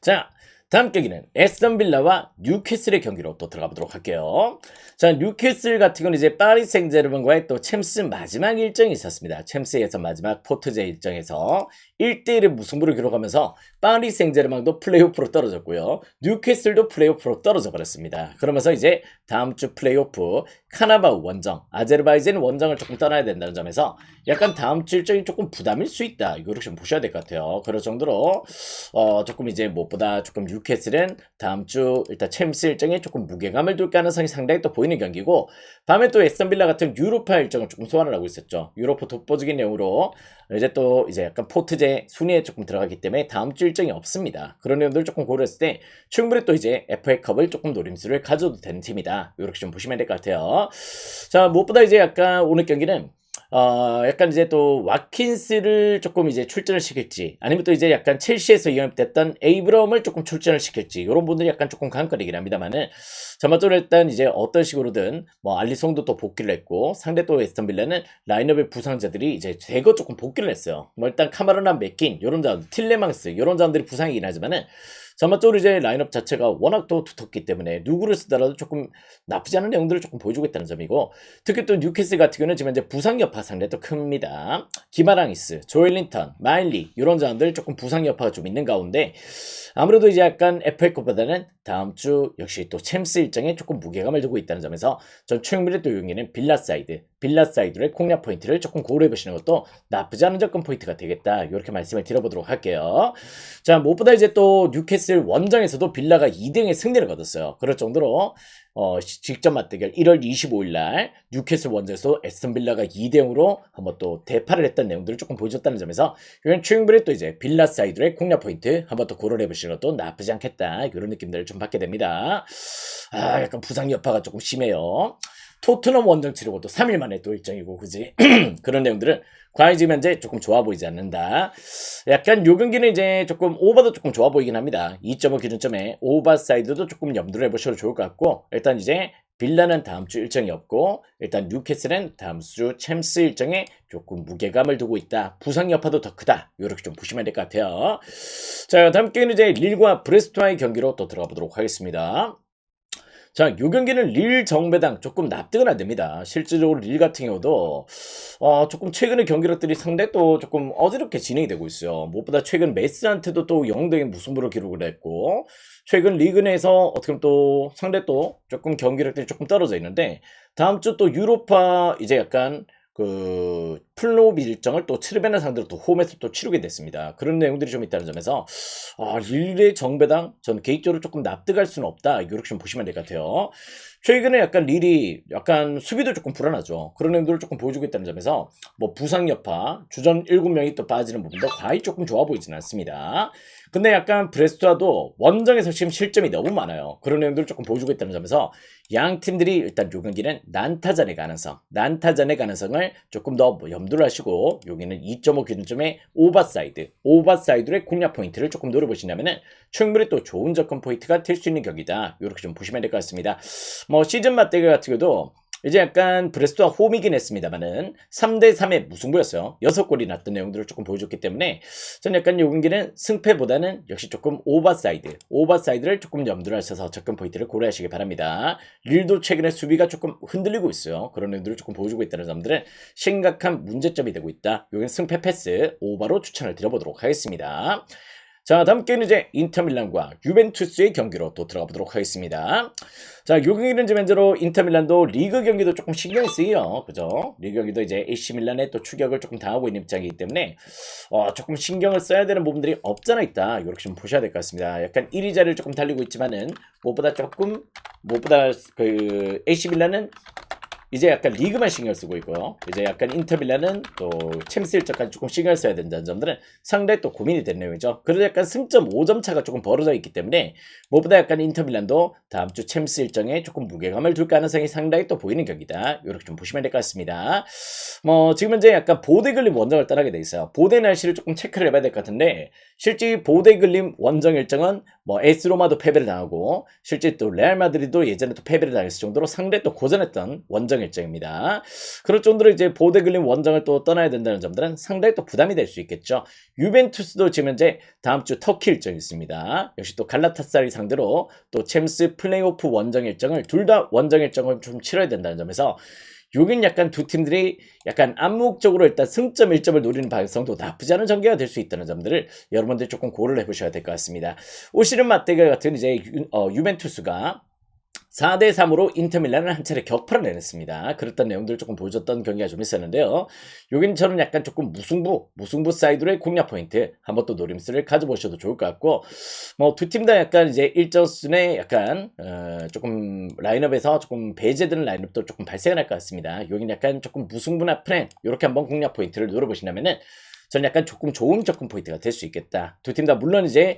Speaker 1: 자, 다음 경기는 에스턴 빌라와 뉴캐슬의 경기로 또 들어가 보도록 할게요. 자, 뉴캐슬 같은 경우는 이제 파리 생제르맹과의 또 챔스 마지막 일정이 있었습니다. 챔스에서 마지막 포트제 일정에서 1대1의 무승부를 기록하면서 파리 생제르맹도 플레이오프로 떨어졌고요. 뉴캐슬도 플레이오프로 떨어져 버렸습니다. 그러면서 이제 다음 주 플레이오프 카나바우 원정, 아제르바이잔 원정을 조금 떠나야 된다는 점에서 약간 다음 주 일정이 조금 부담일 수 있다. 이거를 좀 보셔야 될 것 같아요. 그럴 정도로 조금 이제 무엇보다 조금 뉴캐슬은 다음 주 일단 챔스 일정에 조금 무게감을 둘 가능성이 상당히 또 보이는 경기고, 밤에 또 에스턴 빌라 같은 유로파 일정을 조금 소환을 하고 있었죠. 유로파 독보적인 내용으로 이제 또 이제 약간 포트제 순위에 조금 들어가기 때문에 다음 주 일정이 없습니다. 그런 내용들을 조금 고려했을 때 충분히 또 이제 FA컵을 조금 노림수를 가져도 되는 팀이다. 이렇게 좀 보시면 될 것 같아요. 자, 무엇보다 이제 약간 오늘 경기는 약간 이제 또 와킨스를 조금 이제 출전을 시킬지, 아니면 또 이제 약간 첼시에서 영입됐던 에이브럼을 조금 출전을 시킬지, 이런 분들이 약간 조금 관건이긴 합니다만은, 전반적으로 일단 이제 어떤 식으로든 뭐 알리송도 또 복귀를 했고, 상대 또 에스턴 빌라는 라인업의 부상자들이 이제 대거 조금 복귀를 했어요. 뭐 일단 카마르나 맥킨, 요런 자들, 틸레망스, 요런 자들이 부상이긴 하지만은, 전반적으로 이제 라인업 자체가 워낙 또 두텁기 때문에 누구를 쓰더라도 조금 나쁘지 않은 내용들을 조금 보여주고 있다는 점이고, 특히 또 뉴캐슬 같은 경우는 지금 이제 부상 여파 상당히 또 큽니다. 기마랑이스, 조엘린턴, 마일리 이런 자들 조금 부상 여파가 좀 있는 가운데, 아무래도 이제 약간 FA컵보다는 다음 주 역시 또 챔스 일정에 조금 무게감을 두고 있다는 점에서 전 충분히 또 용기는 빌라사이드의 공략 포인트를 조금 고려해 보시는 것도 나쁘지 않은 접근 포인트가 되겠다. 이렇게 말씀을 드려보도록 할게요. 자, 무엇보다 이제 또 뉴캐슬 원정에서도 빌라가 2등의 승리를 거뒀어요. 그럴 정도로 직접 맞대결 1월 25일 날 뉴캐슬 원정에서 에스턴 빌라가 2대0으로 한번 또 대파를 했던 내용들을 조금 보여줬다는 점에서 이건 충분히 또 이제 빌라 사이드의 공략 포인트 한번 또 고려해 보시는 것도 나쁘지 않겠다. 이런 느낌들을 좀 받게 됩니다. 약간 부상 여파가 조금 심해요. 토트넘 원정 치르고 또 3일 만에 또 일정이고, 그지? 그런 내용들은 과연 지금 현재 조금 좋아 보이지 않는다. 약간 요 경기는 이제 조금 오버도 조금 좋아 보이긴 합니다. 2.5 기준점에 오버 사이드도 조금 염두를 해보셔도 좋을 것 같고, 일단 이제 빌라는 다음 주 일정이 없고, 일단 뉴캐슬은 다음 주 챔스 일정에 조금 무게감을 두고 있다. 부상 여파도 더 크다. 이렇게 좀 보시면 될 것 같아요. 자, 다음 경기는 이제 릴과 브레스트와의 경기로 또 들어가 보도록 하겠습니다. 자, 요 경기는 릴 정배당 조금 납득은 안 됩니다. 실질적으로 릴 같은 경우도 조금 최근의 경기력들이 상당히 또 조금 어지럽게 진행이 되고 있어요. 무엇보다 최근 메스한테도 또 0대0 무승부를 기록을 했고, 최근 리그 내에서 어떻게 보면 또 상대 또 조금 경기력들이 조금 떨어져 있는데, 다음 주 또 유로파 이제 약간 그 플로우 일정을 또 츠르베나 상대로 또 홈에서 또 치르게 됐습니다. 그런 내용들이 좀 있다는 점에서 릴의 정배당 전 개인적으로 조금 납득할 수는 없다. 이렇게 좀 보시면 될 것 같아요. 최근에 약간 릴이 약간 수비도 조금 불안하죠. 그런 내용들을 조금 보여주고 있다는 점에서 뭐 부상 여파, 주전 7명이 또 빠지는 부분도 과히 조금 좋아 보이지는 않습니다. 근데 약간 브레스트와도 원정에서 지금 실점이 너무 많아요. 그런 내용들을 조금 보여주고 있다는 점에서 양 팀들이 일단 요 경기는 난타전의 가능성을 조금 더 염두를 하시고, 여기는 2.5 기준점의 오버사이드의 공략 포인트를 조금 노려보시냐면은 충분히 또 좋은 접근 포인트가 될 수 있는 경기다. 이렇게 좀 보시면 될 것 같습니다. 뭐 시즌 맞대결 같은 경우도 이제 약간 브레스트와 홈이긴 했습니다만은 3대3의 무승부였어요. 6골이 났던 내용들을 조금 보여줬기 때문에 저는 약간 이 경기는 승패보다는 역시 조금 오버사이드를 조금 염두를 하셔서 접근 포인트를 고려하시기 바랍니다. 릴도 최근에 수비가 조금 흔들리고 있어요. 그런 내용들을 조금 보여주고 있다는 점들은 심각한 문제점이 되고 있다. 여기는 승패 패스 오버로 추천을 드려보도록 하겠습니다. 자, 다음 경기는 이제 인터밀란과 유벤투스의 경기로 또 들어가 보도록 하겠습니다. 자, 요 경기는 지금 현재로 인터밀란도 리그 경기도 조금 신경이 쓰여요. 그죠? 리그 경기도 이제 AC밀란의 또 추격을 조금 당하고 있는 입장이기 때문에 조금 신경을 써야 되는 부분들이 없잖아 있다. 이렇게 좀 보셔야 될 것 같습니다. 약간 1위 자리를 조금 달리고 있지만은 무엇보다 그 AC밀란은 이제 약간 리그만 신경 쓰고 있고요. 이제 약간 인터밀란은 또 챔스 일정까지 조금 신경 써야 된다는 점들은 상당히 또 고민이 된 내용이죠. 그래도 약간 승점 5점 차가 조금 벌어져 있기 때문에 무엇보다 약간 인터밀란도 다음 주 챔스 일정에 조금 무게감을 둘 가능성이 상당히 또 보이는 경기다. 이렇게 좀 보시면 될 것 같습니다. 뭐 지금 현재 약간 보데글림 원정을 떠나게 돼 있어요. 보데 날씨를 조금 체크를 해봐야 될 것 같은데 실제 보데글림 원정 일정은 뭐 에스 로마도 패배를 당하고 실제 또 레알 마드리도 예전에 또 패배를 당했을 정도로 상당히 또 고전했던 원정 일정입니다. 그럴 정도로 이제 보데글림 원정을 또 떠나야 된다는 점들은 상당히 또 부담이 될 수 있겠죠. 유벤투스도 지금 현재 다음 주 터키 일정이 있습니다. 역시 또 갈라타사라이 상대로 또 챔스 플레이오프 원정 일정을 둘 다 원정 일정을 좀 치러야 된다는 점에서 여긴 약간 두 팀들이 약간 암묵적으로 일단 승점 1점을 노리는 방향성도 나쁘지 않은 전개가 될 수 있다는 점들을 여러분들 조금 고려를 해보셔야 될 것 같습니다. 올 시즌 맞대결 같은 이제 유벤투스가 4대3으로 인터밀란을 한 차례 격파를 내냈습니다. 그랬던 내용들을 조금 보여줬던 경기가 좀 있었는데요. 여긴 저는 약간 조금 무승부 사이드로의 공략 포인트 한번 또 노림수를 가져보셔도 좋을 것 같고, 뭐 두 팀 다 약간 이제 일정순에 약간 조금 라인업에서 조금 배제되는 라인업도 조금 발생할 것 같습니다. 여긴 약간 조금 무승부나 프렌 이렇게 한번 공략 포인트를 노려보신다면은 저는 약간 조금 좋은 접근 포인트가 될 수 있겠다. 두 팀 다 물론 이제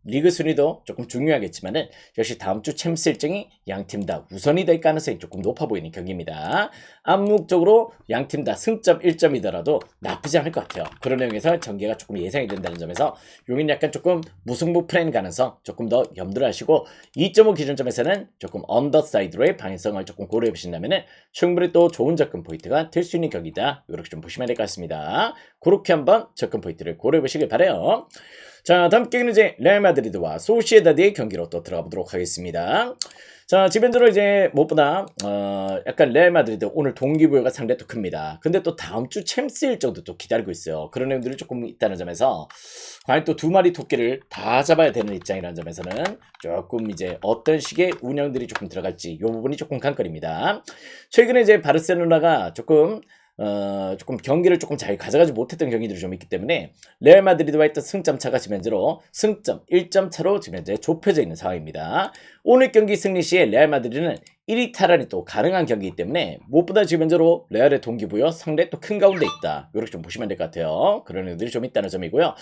Speaker 1: 리그 순위도 조금 중요하겠지만은 역시 다음 주 챔스 일정이 양 팀 다 우선이 될 가능성이 조금 높아 보이는 경기입니다. 암묵적으로 양 팀 다 승점 1점이더라도 나쁘지 않을 것 같아요. 그런 내용에서 전개가 조금 예상이 된다는 점에서 용인 약간 조금 무승부 프레임 가능성 조금 더 염두를 하시고 2.5 기준점에서는 조금 언더사이드로의 방향성을 조금 고려해 보신다면은 충분히 또 좋은 접근 포인트가 될 수 있는 경기다. 이렇게 좀 보시면 될 것 같습니다. 그렇게 한번 접근 포인트를 고려해 보시길 바라요. 자, 다음 경기는 이제 레알 마드리드와 소시에다드의 경기로 또 들어가 보도록 하겠습니다. 자, 지금으로 이제 무엇보다 약간 레알 마드리드 오늘 동기부여가 상당히 또 큽니다. 근데 또 다음 주 챔스 일정도 또 기다리고 있어요. 그런 내용들이 조금 있다는 점에서 과연 또 두 마리 토끼를 다 잡아야 되는 입장이라는 점에서는 조금 이제 어떤 식의 운영들이 조금 들어갈지 이 부분이 조금 관건입니다. 최근에 이제 바르셀로나가 조금 경기를 조금 잘 가져가지 못했던 경기들이 좀 있기 때문에 레알 마드리드와 했던 승점 차가 지금 현재로 승점 1점 차로 지금 현재 좁혀져 있는 상황입니다. 오늘 경기 승리 시에 레알 마드리드는 1위 탈환이 또 가능한 경기이기 때문에 무엇보다 지금 현재로 레알의 동기부여 상당히 또 큰 가운데 있다. 이렇게 좀 보시면 될 것 같아요. 그런 의들이 좀 있다는 점이고요.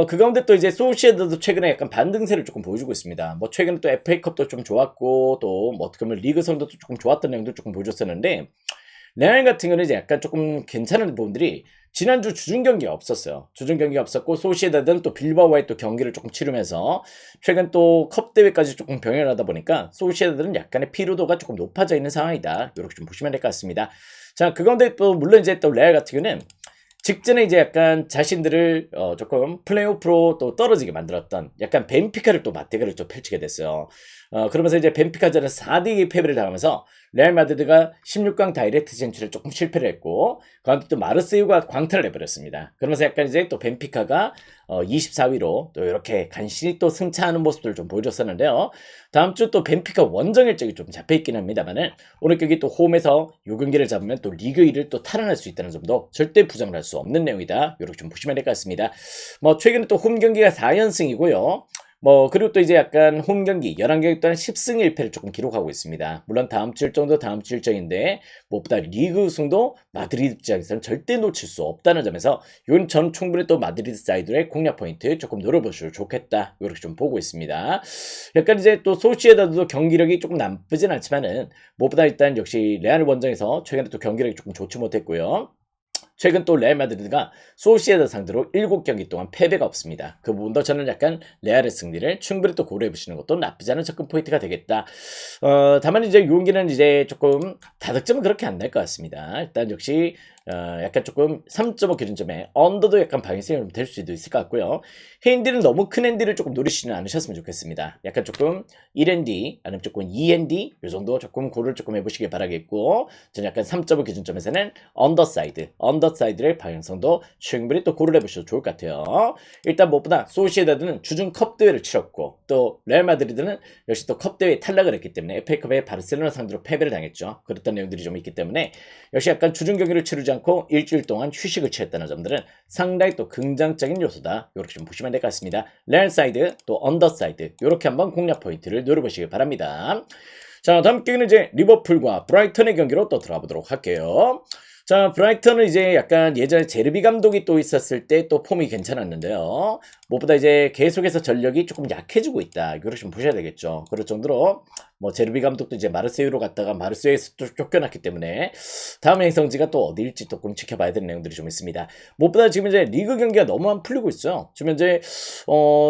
Speaker 1: 그 가운데 또 이제 소시에다도 최근에 약간 반등세를 조금 보여주고 있습니다. 뭐 최근에 또 FA컵도 좀 좋았고 또 뭐 어떻게 보면 리그 성적도 조금 좋았던 내용도 조금 보여줬었는데 레알 같은 경우는 이제 약간 조금 괜찮은 부분들이 지난주 주중 경기가 없었어요. 주중 경기가 없었고 소시에다드는 또 빌바오와의 또 경기를 조금 치르면서 최근 또 컵 대회까지 조금 병행을 하다 보니까 소시에다드는 약간의 피로도가 조금 높아져 있는 상황이다. 이렇게 좀 보시면 될 것 같습니다. 자, 그 가운데 또 물론 이제 또 레알 같은 경우는 직전에 이제 약간 자신들을 조금 플레이오프로 또 떨어지게 만들었던 약간 벤피카를 또 맞대결을 좀 펼치게 됐어요. 그러면서 이제 벤피카전은 4대2 패배를 당하면서 레알 마드리드가 16강 다이렉트 진출에 조금 실패를 했고 그다음에 또 마르세유가 광탈을 해버렸습니다. 그러면서 약간 이제 또 벤피카가 24위로 또 이렇게 간신히 또 승차하는 모습들을 좀 보여줬었는데요. 다음 주 또 벤피카 원정 일정이 좀 잡혀있긴 합니다만은 오늘 경기 또 홈에서 요 경기를 잡으면 또 리그 1을 또 탈환할 수 있다는 점도 절대 부정을 할 수 없는 내용이다. 이렇게 좀 보시면 될 것 같습니다. 뭐 최근에 또 홈 경기가 4연승이고요. 뭐 그리고 또 이제 약간 홈 경기 11경기 동안 10승 1패를 조금 기록하고 있습니다. 물론 다음 주 일정도 다음 주 일정인데 무엇보다 리그 우승도 마드리드 입장에서는 절대 놓칠 수 없다는 점에서 이건 전 충분히 또 마드리드 사이드의 공략 포인트 조금 노려보셔도 좋겠다. 이렇게 좀 보고 있습니다. 약간 이제 또 소시에다도 경기력이 조금 나쁘진 않지만은 무엇보다 일단 역시 레알 원정에서 최근에 또 경기력이 조금 좋지 못했고요. 최근 또 레알 마드리드가 소시에다 상대로 7경기 동안 패배가 없습니다. 그 부분도 저는 약간 레알의 승리를 충분히 또 고려해 보시는 것도 나쁘지 않은 접근 포인트가 되겠다. 다만 이제 용기는 이제 조금 다득점은 그렇게 안 날 것 같습니다. 일단 역시 약간 조금 3.5 기준점에 언더도 약간 방해성이 될 수도 있을 것 같고요. 핸디는 너무 큰 핸디를 조금 노리시지는 않으셨으면 좋겠습니다. 약간 조금 1핸디 아니면 조금 2핸디 요 정도 조금 고를 조금 해보시길 바라겠고 저는 약간 3.5 기준점에서는 언더사이드의 방향성도 충분히 또 고를 해보셔도 좋을 것 같아요. 일단 무엇보다 소시에다드는 주중 컵 대회를 치렀고 또 레알 마드리드는 역시 또 컵 대회에 탈락을 했기 때문에 FA컵에 바르셀로나 상대로 패배를 당했죠. 그랬던 내용들이 좀 있기 때문에 역시 약간 주중 경기를 치르지 않고 일주일 동안 휴식을 취했다는 점들은 상당히 또 긍정적인 요소다. 이렇게 좀 보시면 될 것 같습니다. 레알 사이드 또 언더 사이드 이렇게 한번 공략 포인트를 노려보시길 바랍니다. 자, 다음 경기는 이제 리버풀과 브라이턴의 경기로 또 들어가 보도록 할게요. 자, 브라이턴은 이제 약간 예전에 제르비 감독이 또 있었을 때 또 폼이 괜찮았는데요. 무엇보다 이제 계속해서 전력이 조금 약해지고 있다. 이거를 좀 보셔야 되겠죠. 그럴 정도로 뭐 제르비 감독도 이제 마르세유로 갔다가 마르세유에서 또 쫓겨났기 때문에 다음 행성지가 또 어디일지 조금 지켜봐야 되는 내용들이 좀 있습니다. 무엇보다 지금 이제 리그 경기가 너무 안 풀리고 있어요. 지금 이제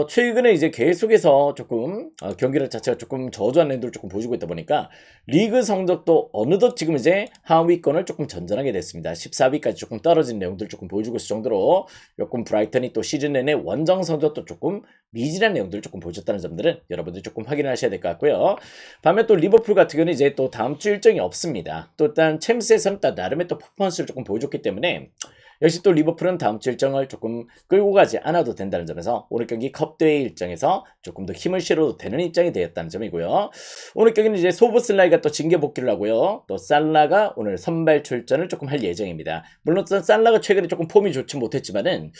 Speaker 1: 최근에 이제 계속해서 조금 경기를 자체가 조금 저조한 내용들을 조금 보여주고 있다 보니까 리그 성적도 어느덧 지금 이제 하위권을 조금 전전하게 됐습니다. 14위까지 조금 떨어진 내용들 조금 보여주고 있을 정도로 조금 브라이턴이 또 시즌 내내 원정 성적도 조금 미진한 내용들을 조금 보여줬다는 점들은 여러분들이 조금 확인을 하셔야 될 것 같고요. 반면 또 리버풀 같은 경우는 이제 또 다음 주 일정이 없습니다. 또 일단 챔스에서는 나름의 또 퍼포먼스를 조금 보여줬기 때문에 역시 또 리버풀은 다음 주 일정을 조금 끌고 가지 않아도 된다는 점에서 오늘 경기 컵대회 일정에서 조금 더 힘을 실어도 되는 입장이 되었다는 점이고요. 오늘 경기는 이제 소보슬라이가 또 징계 복귀를 하고요. 또 살라가 오늘 선발 출전을 조금 할 예정입니다. 물론 살라가 최근에 조금 폼이 좋지 못했지만은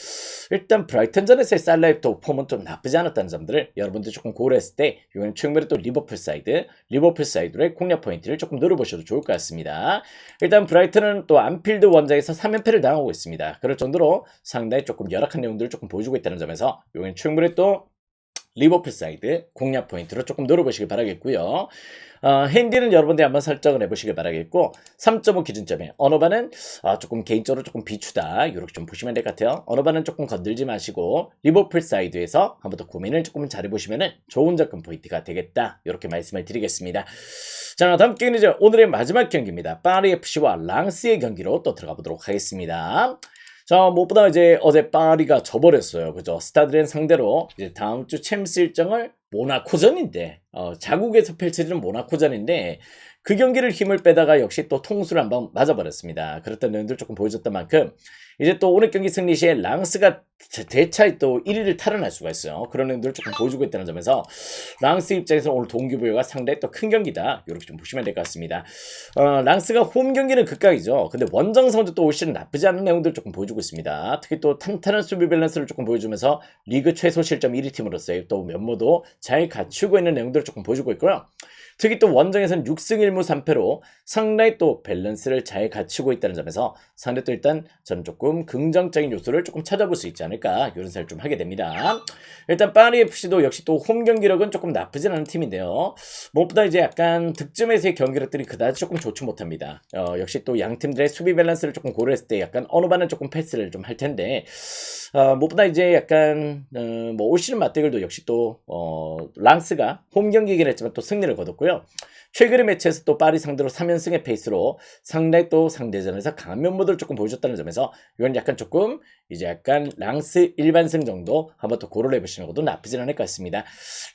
Speaker 1: 일단 브라이턴전에서의 살라의 또 폼은 좀 나쁘지 않았다는 점들을 여러분들 조금 고려했을 때 이번엔 충분히 또 리버풀 사이드로의 공략 포인트를 조금 노려보셔도 좋을 것 같습니다. 일단 브라이턴은 또 안필드 원정에서 3연패를 당하고 있습니다. 그럴 정도로 상당히 조금 열악한 내용들을 조금 보여주고 있다는 점에서 이번엔 충분히 또 리버풀 사이드 공략 포인트로 조금 노려보시길 바라겠고요. 핸디는 여러분들이 한번 설정을 해보시길 바라겠고 3.5 기준점에 언어반은 조금 개인적으로 조금 비추다 이렇게 좀 보시면 될 것 같아요. 언어반은 조금 건들지 마시고 리버풀 사이드에서 한번 더 고민을 조금 잘해보시면 좋은 접근 포인트가 되겠다 이렇게 말씀을 드리겠습니다. 자, 다음 경기는 이제 오늘의 마지막 경기입니다. 파리 FC와 랑스의 경기로 또 들어가 보도록 하겠습니다. 자, 무엇보다 이제 어제 파리가 져버렸어요. 그죠? 스타드렌 상대로 이제 다음 주 챔스 일정을 모나코전인데, 자국에서 펼쳐지는 모나코전인데, 그 경기를 힘을 빼다가 역시 또 통수를 한번 맞아버렸습니다. 그랬던 내용들 조금 보여줬던 만큼, 이제 또 오늘 경기 승리 시에 랑스가 대차에 또 1위를 탈환할 수가 있어요. 그런 내용들을 조금 보여주고 있다는 점에서 랑스 입장에서 오늘 동기부여가 상당히 또 큰 경기다. 이렇게 좀 보시면 될 것 같습니다. 랑스가 홈 경기는 극강이죠. 근데 원정 성적도 올 시즌 나쁘지 않은 내용들을 조금 보여주고 있습니다. 특히 또 탄탄한 수비 밸런스를 조금 보여주면서 리그 최소 실점 1위 팀으로서의 또 면모도 잘 갖추고 있는 내용들을 조금 보여주고 있고요. 특히 또 원정에서는 6승 1무 3패로 상당히 또 밸런스를 잘 갖추고 있다는 점에서 상당히 또 일단 저는 조금 긍정적인 요소를 조금 찾아볼 수 있지 않을까 이런 생각을 좀 하게 됩니다. 일단 파리 FC도 역시 또 홈 경기력은 조금 나쁘진 않은 팀인데요. 무엇보다 이제 약간 득점에서의 경기력들이 그다지 조금 좋지 못합니다. 역시 또 양 팀들의 수비 밸런스를 조금 고려했을 때 약간 어느 반은 조금 패스를 좀 할 텐데 무엇보다 이제 약간 뭐 올 시즌 맞대결도 역시 또 랑스가 홈 경기이긴 했지만 또 승리를 거뒀고요. 최근의 매치에서 또 파리 상대로 3연승의 페이스로 상당히 또 상대전에서 강한 면모들을 조금 보여줬다는 점에서 이건 약간 조금 이제 약간 랑스 일반승 정도 한번 또 고려를 해보시는 것도 나쁘진 않을 것 같습니다.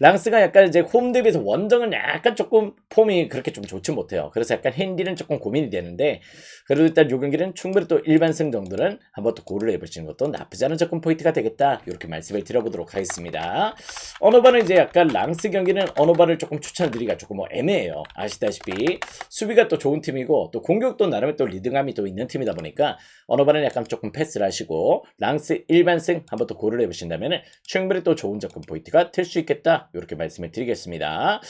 Speaker 1: 랑스가 약간 이제 홈 대비해서 원정은 약간 조금 폼이 그렇게 좀 좋지 못해요. 그래서 약간 핸디는 조금 고민이 되는데 그래도 일단 요 경기는 충분히 또 일반승 정도는 한번 또 고려를 해보시는 것도 나쁘지 않은 접근 포인트가 되겠다 이렇게 말씀을 드려보도록 하겠습니다. 어느바는 이제 약간 랑스 경기는 어느바를 조금 추천드리기가 조금 뭐 애매해요. 아시다시피 수비가 또 좋은 팀이고 또 공격도 나름의 또 리듬감이 또 있는 팀이다 보니까 어느바는 약간 조금 패스를 하시고 랑스 일반승 한번 또 고려를 해보신다면 충분히 또 좋은 접근 포인트가 될 수 있겠다 이렇게 말씀을 드리겠습니다.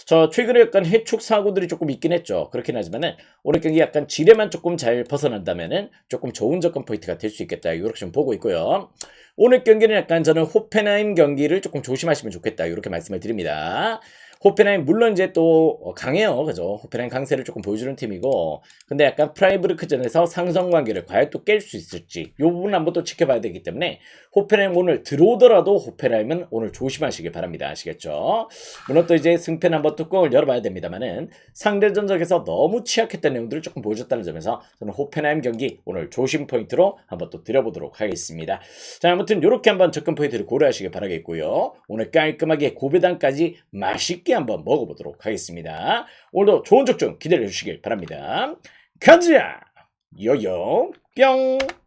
Speaker 1: 저 최근에 약간 해축 사고들이 조금 있긴 했죠. 그렇긴 하지만은 오늘 경기 약간 지뢰만 조금 잘 벗어난다면은 조금 좋은 접근 포인트가 될 수 있겠다 이렇게 좀 보고 있고요. 오늘 경기는 약간 저는 호펜하임 경기를 조금 조심하시면 좋겠다 이렇게 말씀을 드립니다. 호펜하임 물론 이제 또 강해요. 그죠? 호펜하임 강세를 조금 보여주는 팀이고 근데 약간 프라이브르크전에서 상성 관계를 과연 또 깰 수 있을지 이 부분 한번 또 지켜봐야 되기 때문에 호펜하임 오늘 들어오더라도 호펜하임은 오늘 조심하시길 바랍니다. 아시겠죠? 물론 또 이제 승패는 한번 뚜껑을 열어봐야 됩니다만은 상대 전적에서 너무 취약했던 내용들을 조금 보여줬다는 점에서 저는 호펜하임 경기 오늘 조심 포인트로 한번 또 드려보도록 하겠습니다. 자, 아무튼 이렇게 한번 접근 포인트를 고려하시길 바라겠고요. 오늘 깔끔하게 고배당까지 맛있게 한번 먹어보도록 하겠습니다. 오늘도 좋은 적중 기대해 주시길 바랍니다. 가자! 요요 뿅!